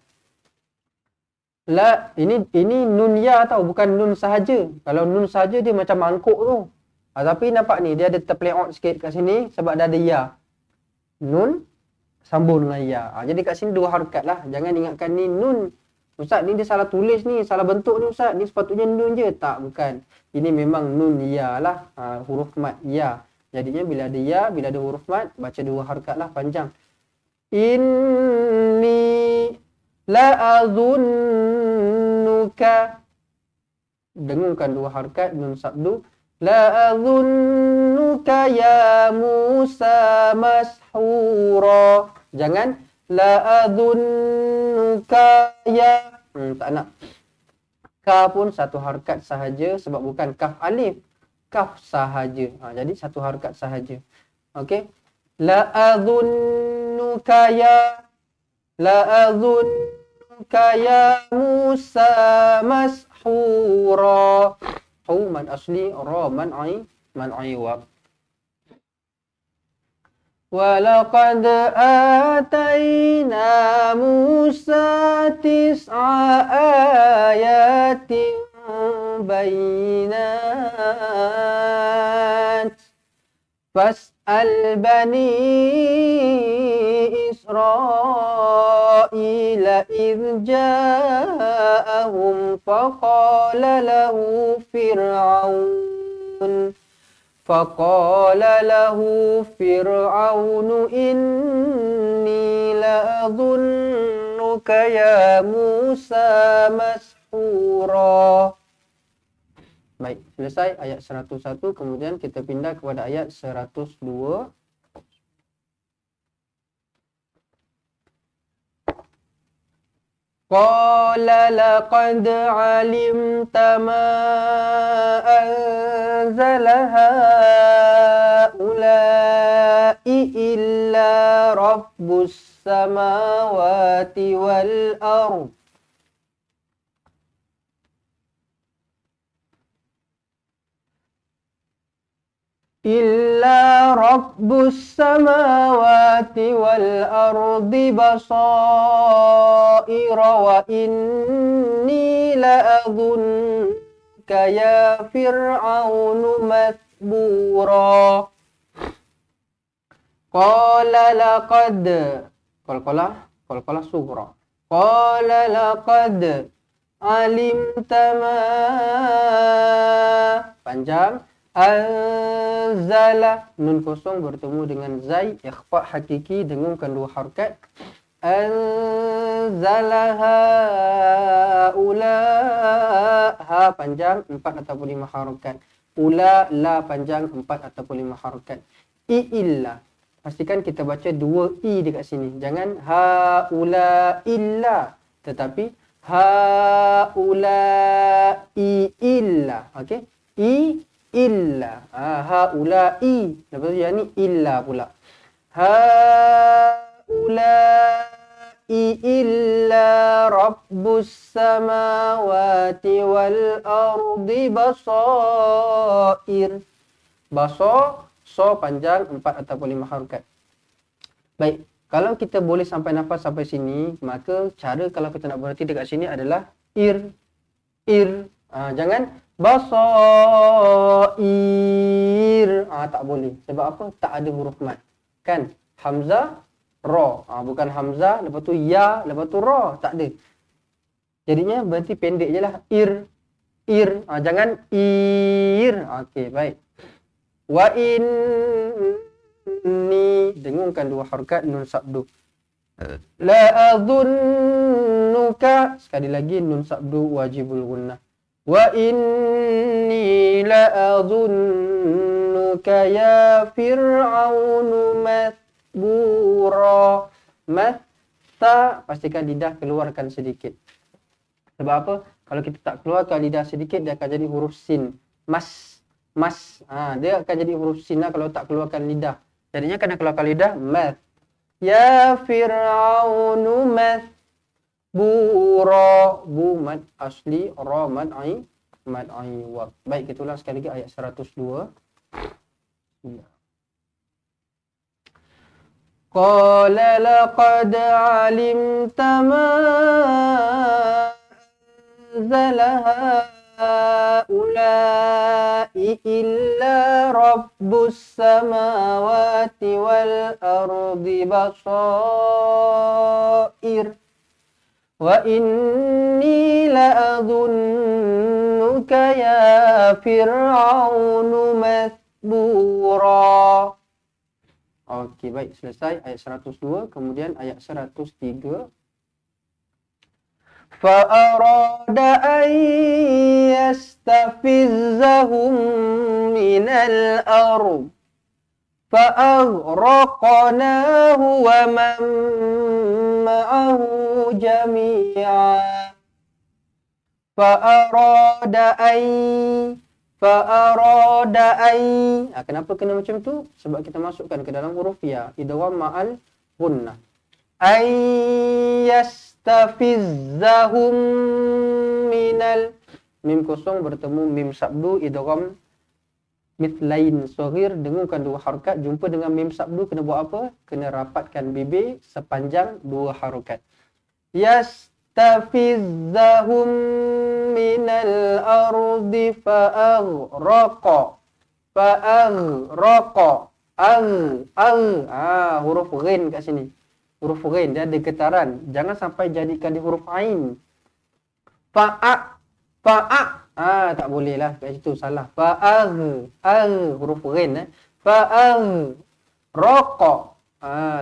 La, ini nun ya tau, bukan nun sahaja. Kalau nun sahaja dia macam mangkuk tu. Tapi nampak ni dia ada terpeleot sikit kat sini sebab dah ada ya. Nun sambung dengan ya. Jadi kat sini 2 harakat lah. Jangan ingatkan ni nun. Ustaz, ni dia salah tulis ni, salah bentuk ni Ustaz. Ni sepatutnya nun je. Tak, bukan. Ini memang nun ya lah. Huruf mat ya. Jadinya bila ada ya, bila ada huruf mat, baca 2 harakat lah panjang. Inni la'azunnuka. Dengarkan 2 harakat nun sabdu. La adhunnuka ya Musa mashura. Jangan la adhunnuka ya. Tak nak. Ka pun satu harakat sahaja sebab bukan kaf alif. Kaf sahaja. Jadi satu harakat sahaja. Okey. La adhunnuka ya. La adhunnuka ya Musa mashura. Hu man asli ra man ai wa. Walaqad atayna Musa tis'a ayatin bayinat. Fas'al bani Israila idh ja'ahum faqala lahu Fir'aun inni la'adhunnuka ya Musa mashura. Baik, selesai ayat 101, kemudian kita pindah kepada ayat 102. Qala laqad alimta ma anzala haula'i illa rabbus samawati wal ardh. Illa rabbus samawati wal ardi basaira wa inni la'adhunka ya Fir'aunu mathbura. Qala laqad qalqalah sughra. Qala laqad alimta ma panjang. Anzala, nun kosong bertemu dengan zai, ikhfa hakiki, dengungkan dua harakat. Anzala haula, ha panjang 4 ataupun 5 harakat. Ula, la panjang 4 ataupun 5 harakat. Illa, pastikan kita baca 2 i dekat sini. Jangan haula illa, tetapi haula illa. Okey, illa. Haula'i. Lepas tu yang ni illa pula. Haula'i illa rabbus samawati wal ardi basair. Basar, so panjang 4 ataupun 5 harakat. Baik, kalau kita boleh sampai nafas sampai sini, maka cara kalau kita nak berhenti dekat sini adalah ir. Jangan basair. Tak boleh. Sebab apa? Tak ada huruf mat. Kan? Hamzah, ra. Bukan hamzah, lepas tu ya, lepas tu ra. Tak ada. Jadinya berarti pendek je lah. Ir. Jangan ir. Okey, baik. Wa inni. Dengungkan dua harakat nun sabdu. La adhunnuka. Sekali lagi nun sabdu wajibul gunnah. Wa inni la'adhunnuka ya Fir'aunu mathbura. Matha, pastikan lidah keluarkan sedikit. Sebab apa? Kalau kita tak keluarkan lidah sedikit, dia akan jadi huruf sin. Mas. Dia akan jadi huruf sin lah kalau tak keluarkan lidah. Jadinya kena keluarkan lidah. Math. Ya Fir'aunu math. Bura, bu mad asli, ra mad ai wa. Baik, kita ulang sekali lagi ayat 102. Qala laqad alimta ma anzala haula'i illa rabbus samawati wal ardi basair. Wa inni la'adhunnuka ya Fir'aunu mathbura. Okey, baik, selesai ayat 102, kemudian ayat 103. فأراد أن يستفزهم من الأرض فأغرقناه ومن معه جميعا Fa'arada ay. Kenapa kena macam tu? Sebab kita masukkan ke dalam huruf ya. Idgham ma'al gunnah. Ay yastafizzahum minal. Mim kosong bertemu mim sabdu. Idgham mitlain soghir. Dengungkan dua harakat. Jumpa dengan mim sabdu. Kena buat apa? Kena rapatkan bibir sepanjang dua harakat. Yastafizzahum minal ardi fa'aghraqa. Huruf ghin kat sini. Huruf ghin dia ada getaran. Jangan sampai jadikan di huruf ain. Tak boleh lah kat situ salah. Huruf ghin fa'aghraqa.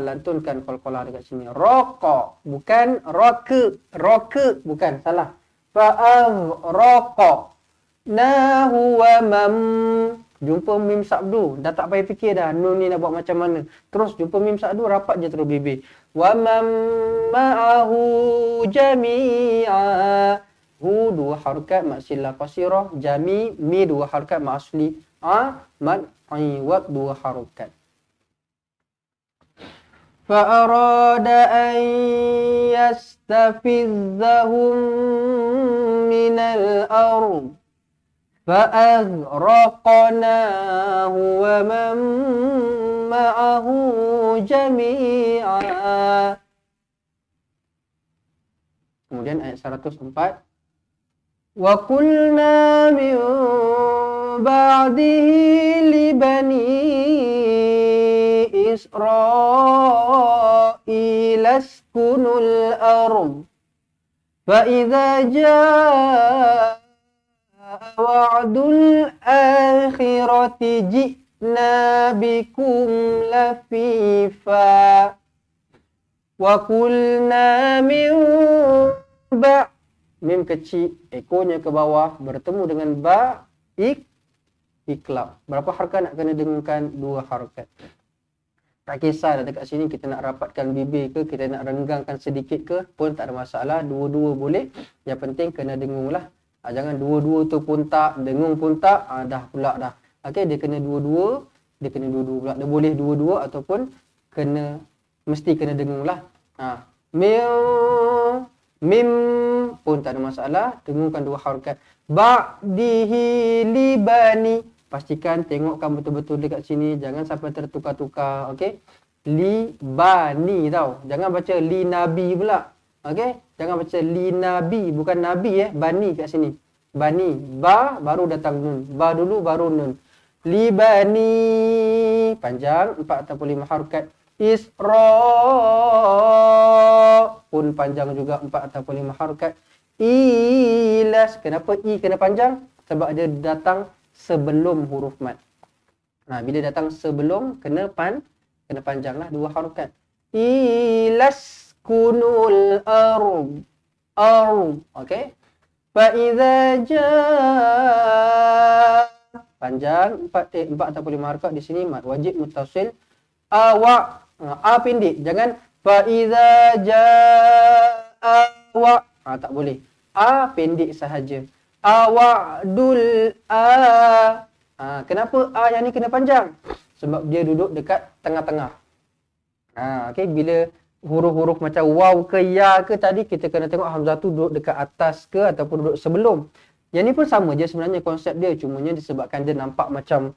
Lantunkan qalqalah dekat sini. Raqa bukan raka bukan salah. Fa'aghraqa nahu wa mam. Jumpa mim sabdu, dah tak payah fikir dah nun ni nak buat macam mana. Terus jumpa mim sabdu, rapat je terus bibir. Wa mam ma'ahu jami'a. Hu dua harakat mad sillah qasirah, jami mi dua harakat mad asli mad iwad dua harakat. فأراد أن يستفزهم من الأرض فأغرقناه ومن معه جميعا. Kemudian ayat 104. وَقُلْنَا مِنْ بَعْدِهِ لِبَنِي إسرائيل اسكنوا الأرض فإذا جاء وعد الآخرة جئنا بكم لفيفا وقلنا من بعد. Mim kecil, ekornya ke bawah bertemu dengan ba, iklab. Berapa harakat nak kena dengungkan? Dua harakat. Tak kisah dah dekat sini kita nak rapatkan bibir ke, kita nak renggangkan sedikit ke pun tak ada masalah. Dua-dua boleh. Yang penting kena dengung lah. Jangan dua-dua tu pun tak, dengung pun tak, dah pula dah. Okey, dia kena dua-dua. Dia kena dua-dua pula. Dia boleh dua-dua ataupun mesti kena dengung lah. Mim pun tak ada masalah. Dengungkan dua harakat. Ba'dihi libani. Pastikan tengokkan betul-betul dekat sini. Jangan sampai tertukar-tukar. Okey. Libani tau. Jangan baca li nabi pula. Okey. Jangan baca li nabi. Bukan nabi Bani kat sini. Bani. Ba baru datang nun. Ba dulu baru nun. Libani. Panjang. 4 ataupun 5 harakat. Isra pun panjang juga 4 ataupun 5 harakat. Ilas. Kenapa i kena panjang? Sebab dia datang sebelum huruf mad. Bila datang sebelum kena panjanglah 2 harakat. Ilas kunul arub. Okey. Fa iza jaa. Panjang 4 ataupun 5 harakat di sini mad wajib muttasil. Pendek. Jangan fa iza jaa wa. Tak boleh. Pendek sahaja. Wa'dul kenapa yang ni kena panjang? Sebab dia duduk dekat tengah-tengah. Okey, bila huruf-huruf macam waw ke ya ke tadi kita kena tengok hamzah tu duduk dekat atas ke ataupun duduk sebelum. Yang ni pun sama je sebenarnya konsep dia, cumanya disebabkan dia nampak macam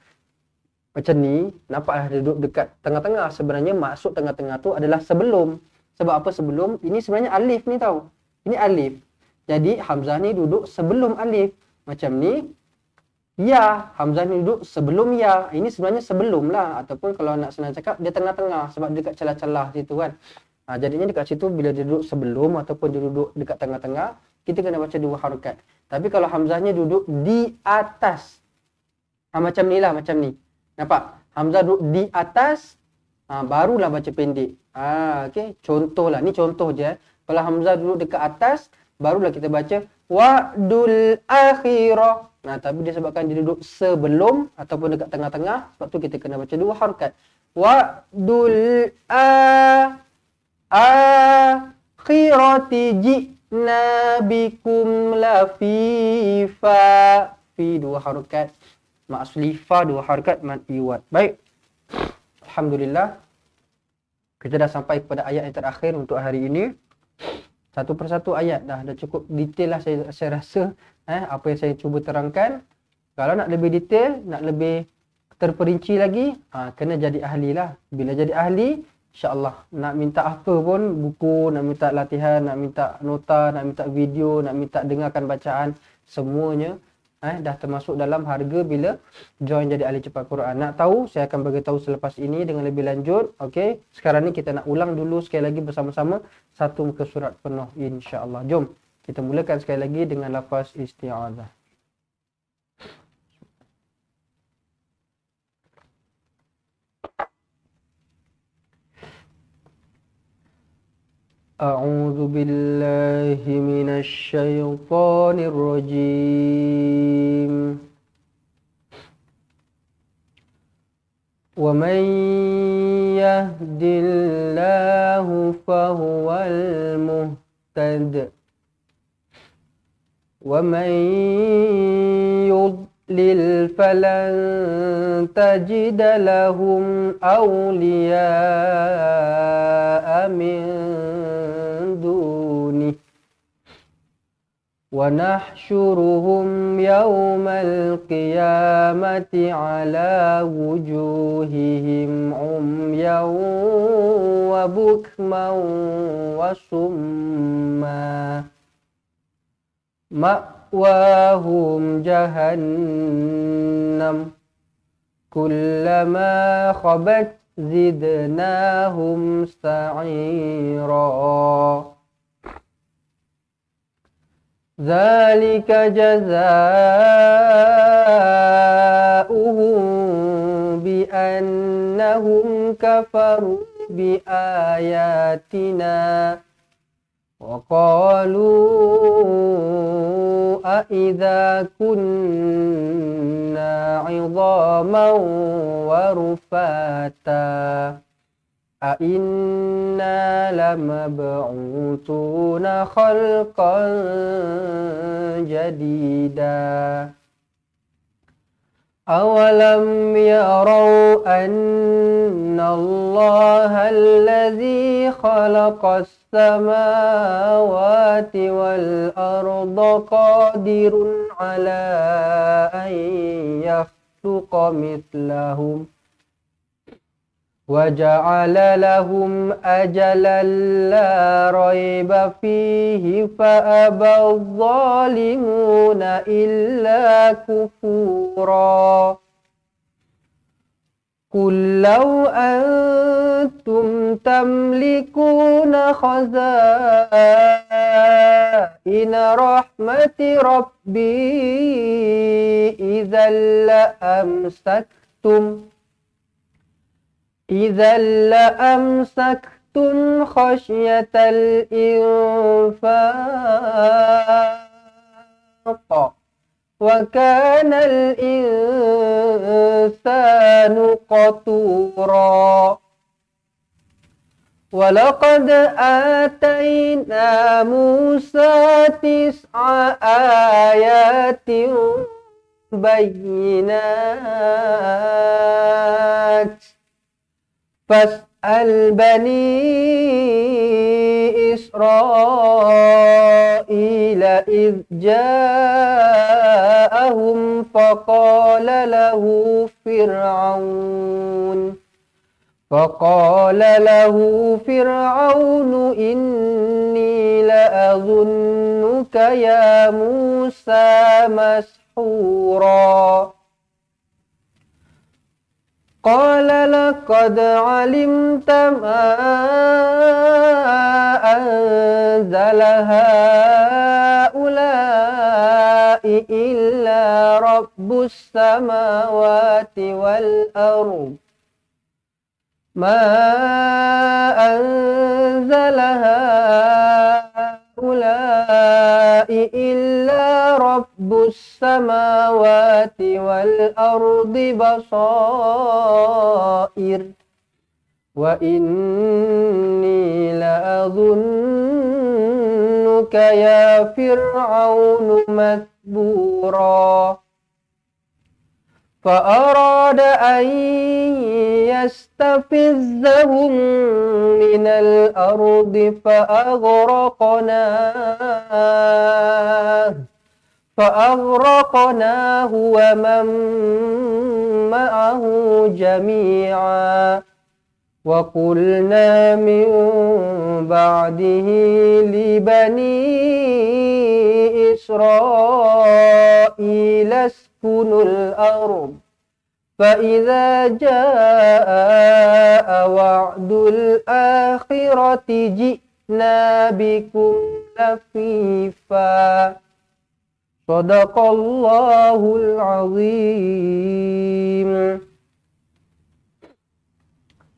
ni, nampak dia duduk dekat tengah-tengah. Sebenarnya maksud tengah-tengah tu adalah sebelum. Sebab apa sebelum? Ini sebenarnya alif ni tau. Ini alif. Jadi hamzah ni duduk sebelum alif. Macam ni. Ya. Hamzah ni duduk sebelum ya. Ini sebenarnya sebelum lah. Ataupun kalau nak senang cakap, dia tengah-tengah. Sebab dia dekat celah-celah situ kan. Jadinya dekat situ bila dia duduk sebelum ataupun dia duduk dekat tengah-tengah, kita kena baca 2 harakat. Tapi kalau hamzahnya duduk di atas. Macam ni lah. Macam ni. Nampak? Hamzah duduk di atas. Barulah baca pendek. Okey. Contoh lah. Ni contoh je. Kalau hamzah duduk dekat atas, barulah kita baca wa'dul akhirah. Nah, tapi disebabkan dia duduk sebelum ataupun dekat tengah-tengah, sebab tu kita kena baca 2 harakat. Wa'dul akhirati ji'na bikum lafifa. Fi 2 harakat. Ma'asli fa 2 harakat mad iwad. Baik. Alhamdulillah. Kita dah sampai kepada ayat yang terakhir untuk hari ini. Satu persatu ayat dah cukup detail lah saya rasa apa yang saya cuba terangkan. Kalau nak lebih detail, nak lebih terperinci lagi, kena jadi ahli lah. Bila jadi ahli, insya-Allah nak minta apa pun, buku, nak minta latihan, nak minta nota, nak minta video, nak minta dengarkan bacaan, semuanya dah termasuk dalam harga bila join jadi ahli cepat Quran. Nak tahu, saya akan beritahu selepas ini dengan lebih lanjut. Okey, sekarang ni kita nak ulang dulu sekali lagi bersama-sama satu muka surat penuh insya-Allah. Jom kita mulakan sekali lagi dengan lafaz isti'adzah. A'udzu billahi minasy syaithanir rajim. Wa man yahdillahu fahuwal muhtad. Wa man yudlil falan tajida lahum awliya'a min duni wa nahsyuruhum yawmal qiyamati ala wujuhihim umyan wa bukman wa summa ma'wahum jahannam kullama khabat zidnahum sa'ira. Dzalika jazaa'uhum bi annahum kafaru bi ayatina wa qalu a idza kunna 'idhaman wa rufata a inna lamab'utuna khalqan jadida. Awalam yarau anna Allaha alladhi khalaqas samawati wal arda qadirun ala an yakhluqa mithlahum wa ja'ala lahum ajalan la rayba fihi fa abadh zalimuna illa kufura. Qul law antum tamlikuna khazaina rahmati rabbi idzal la amsaktum khasyatal infaq wa kana al-insanu qatura. Wa laqad atayna Musa 9 ayatin bayyinat fas'al bani Israila idh ja'ahum faqala lahu Fir'aun inni la'adhunnuka ya Musa mashura. Qala laqad 'alimta ma anzala haula'i illa rabbus samawati wal ardh ma anzala haula'i إلا رب السماوات والأرض بصائر وإني لأظنك يا فرعون مثبورا فأراد أن يستفزهم من الأرض فأغرقناه ومن معه جميعا وقلنا من بعده لبني إسرائيل اسكنوا الأرض فإذا جاء وعد الآخرة جئنا بكم لفيفا صدق الله العظيم.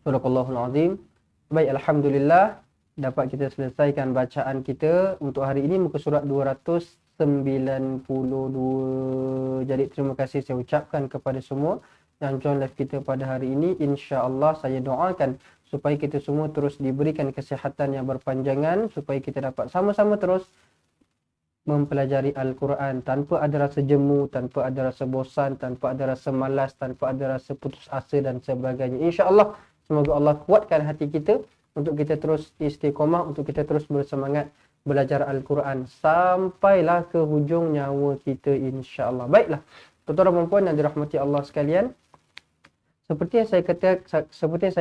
Sadaqallahul Azim. Baik, alhamdulillah dapat kita selesaikan bacaan kita untuk hari ini muka surat 292. Jadi terima kasih saya ucapkan kepada semua yang join live kita pada hari ini. Insya-Allah saya doakan supaya kita semua terus diberikan kesihatan yang berpanjangan, supaya kita dapat sama-sama terus mempelajari Al-Quran tanpa ada rasa jemu, tanpa ada rasa bosan, tanpa ada rasa malas, tanpa ada rasa putus asa dan sebagainya. Insya-Allah semoga Allah kuatkan hati kita untuk kita terus istiqomah, untuk kita terus bersemangat belajar Al-Quran sampailah ke hujung nyawa kita, insya-Allah. Baiklah, tuan-tuan dan puan yang dirahmati Allah sekalian, seperti yang saya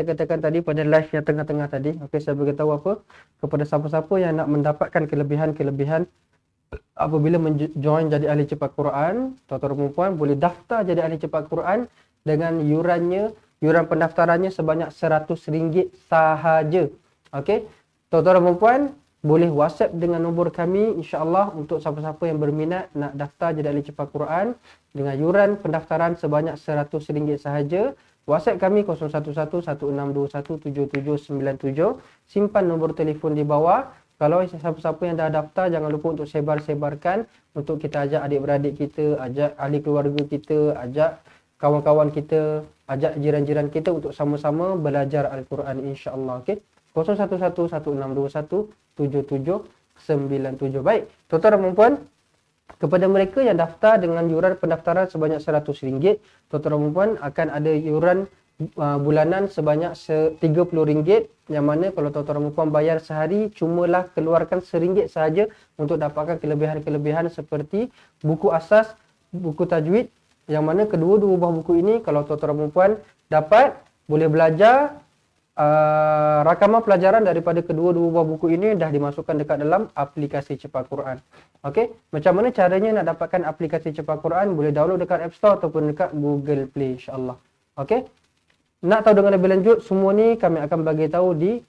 katakan tadi pada live yang tengah-tengah tadi, okey, saya beritahu apa kepada siapa-siapa yang nak mendapatkan kelebihan-kelebihan apabila join jadi ahli cepat Quran, tuan-tuan dan puan boleh daftar jadi ahli cepat Quran dengan yuran pendaftarannya sebanyak RM100 sahaja. Okey. Tuan-tuan dan puan boleh WhatsApp dengan nombor kami, insya-Allah, untuk siapa-siapa yang berminat nak daftar jadi ahli cepat Quran dengan yuran pendaftaran sebanyak RM100 sahaja. WhatsApp kami 0111621797. Simpan nombor telefon di bawah. Kalau siapa-siapa yang dah daftar, jangan lupa untuk sebar-sebarkan, untuk kita ajak adik-beradik kita, ajak ahli keluarga kita, ajak kawan-kawan kita, ajak jiran-jiran kita untuk sama-sama belajar Al-Quran, insya-Allah. Okey. 0111621797. Baik, tuan-tuan dan puan, kepada mereka yang daftar dengan yuran pendaftaran sebanyak RM100, tuan-tuan dan puan akan ada yuran bulanan sebanyak RM30, yang mana kalau tuan-tuan dan puan bayar sehari, cumalah keluarkan RM1 sahaja untuk dapatkan kelebihan-kelebihan seperti buku asas, buku tajwid, yang mana kedua-dua buah buku ini kalau tuan-tuan dan puan dapat, boleh belajar. Rakaman pelajaran daripada kedua-dua buah buku ini dah dimasukkan dekat dalam aplikasi Cepat Quran. Okey, macam mana caranya nak dapatkan aplikasi Cepat Quran? Boleh download dekat App Store ataupun dekat Google Play, insya-Allah. Okey. Nak tahu dengan lebih lanjut, semua ni kami akan bagi tahu di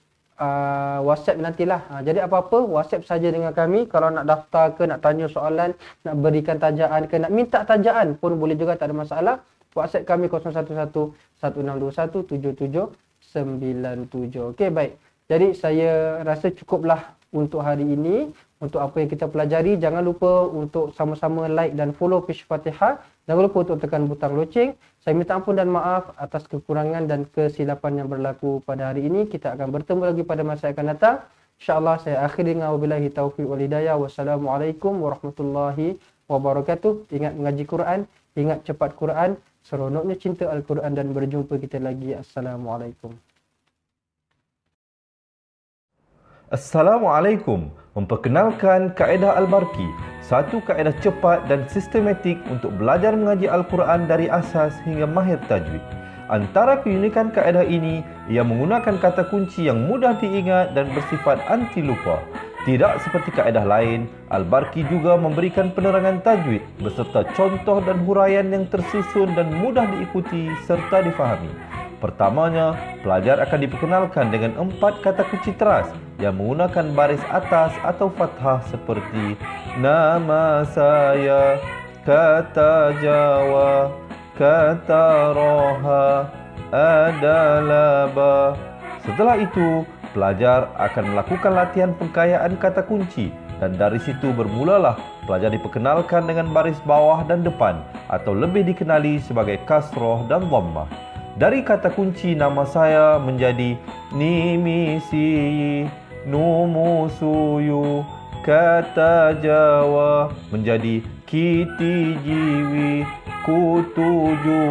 WhatsApp nantilah. Jadi apa-apa WhatsApp saja dengan kami. Kalau nak daftar ke, nak tanya soalan, nak berikan tajaan ke, nak minta tajaan pun boleh juga, tak ada masalah. WhatsApp kami 0111621797. Okey, baik. Jadi saya rasa cukuplah untuk hari ini, untuk apa yang kita pelajari. Jangan lupa untuk sama-sama like dan follow page Fatihah. Jangan lupa untuk tekan butang loceng. Saya minta ampun dan maaf atas kekurangan dan kesilapan yang berlaku pada hari ini. Kita akan bertemu lagi pada masa yang akan datang. InsyaAllah saya akhiri dengan wabillahi taufiq wal hidayah. Wassalamualaikum warahmatullahi wabarakatuh. Ingat mengaji Quran, ingat cepat Quran. Seronoknya cinta Al-Quran dan berjumpa kita lagi. Assalamualaikum. Assalamualaikum. Memperkenalkan kaedah Al-Barki, satu kaedah cepat dan sistematik untuk belajar mengaji Al-Quran dari asas hingga mahir tajwid. Antara keunikan kaedah ini, ia menggunakan kata kunci yang mudah diingat dan bersifat anti lupa. Tidak seperti kaedah lain, Al-Barki juga memberikan penerangan tajwid beserta contoh dan huraian yang tersusun dan mudah diikuti serta difahami. Pertamanya, pelajar akan diperkenalkan dengan 4 kata kunci teras yang menggunakan baris atas atau fathah seperti nama saya, kata Jawa, kata Roha, adalah ba. Setelah itu, pelajar akan melakukan latihan pengkayaan kata kunci dan dari situ bermulalah pelajar diperkenalkan dengan baris bawah dan depan atau lebih dikenali sebagai kasroh dan dhammah. Dari kata kunci nama saya menjadi Nimisi, Numusuyu, kata Jawa menjadi Kitijiwi, Kutuju.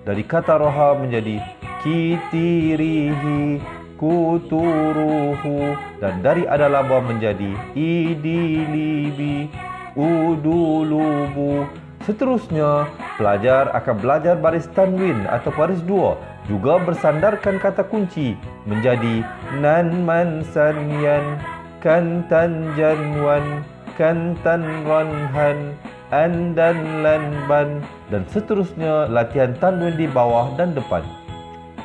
Dari kata roha menjadi Kitirihi, Kuturuhu. Dan dari adalaba menjadi Idilibi, Udulubu. Seterusnya, pelajar akan belajar baris tanwin atau baris dua, juga bersandarkan kata kunci menjadi Nan Man Sanyan, Kantan Janwan, Kantan Ranhan, Andan Lanban. Dan seterusnya latihan tanwin di bawah dan depan.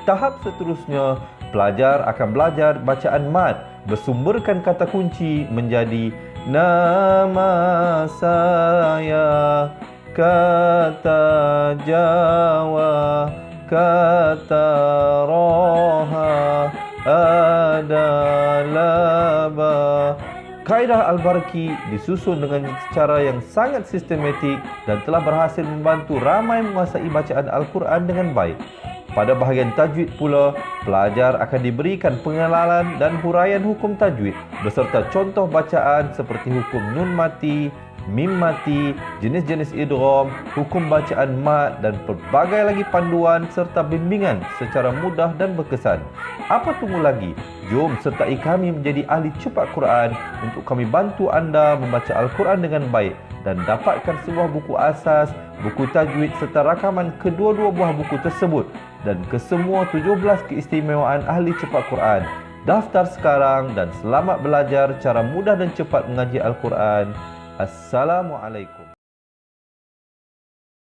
Tahap seterusnya, pelajar akan belajar bacaan mad, bersumberkan kata kunci menjadi nama saya, kata Jawa, kata roha, adalaba. Kaedah Al-Barki disusun dengan cara yang sangat sistematik dan telah berhasil membantu ramai menguasai bacaan Al-Quran dengan baik. Pada bahagian tajwid pula, pelajar akan diberikan pengenalan dan huraian hukum tajwid beserta contoh bacaan seperti hukum nun mati, mim mati, jenis-jenis idgham, hukum bacaan mad dan pelbagai lagi panduan serta bimbingan secara mudah dan berkesan. Apa tunggu lagi? Jom sertai kami menjadi ahli cepat Quran untuk kami bantu anda membaca Al-Quran dengan baik dan dapatkan sebuah buku asas, buku tajwid serta rakaman kedua-dua buah buku tersebut dan kesemua 17 keistimewaan ahli cepat Quran. Daftar sekarang dan selamat belajar cara mudah dan cepat mengaji Al-Quran. Assalamualaikum.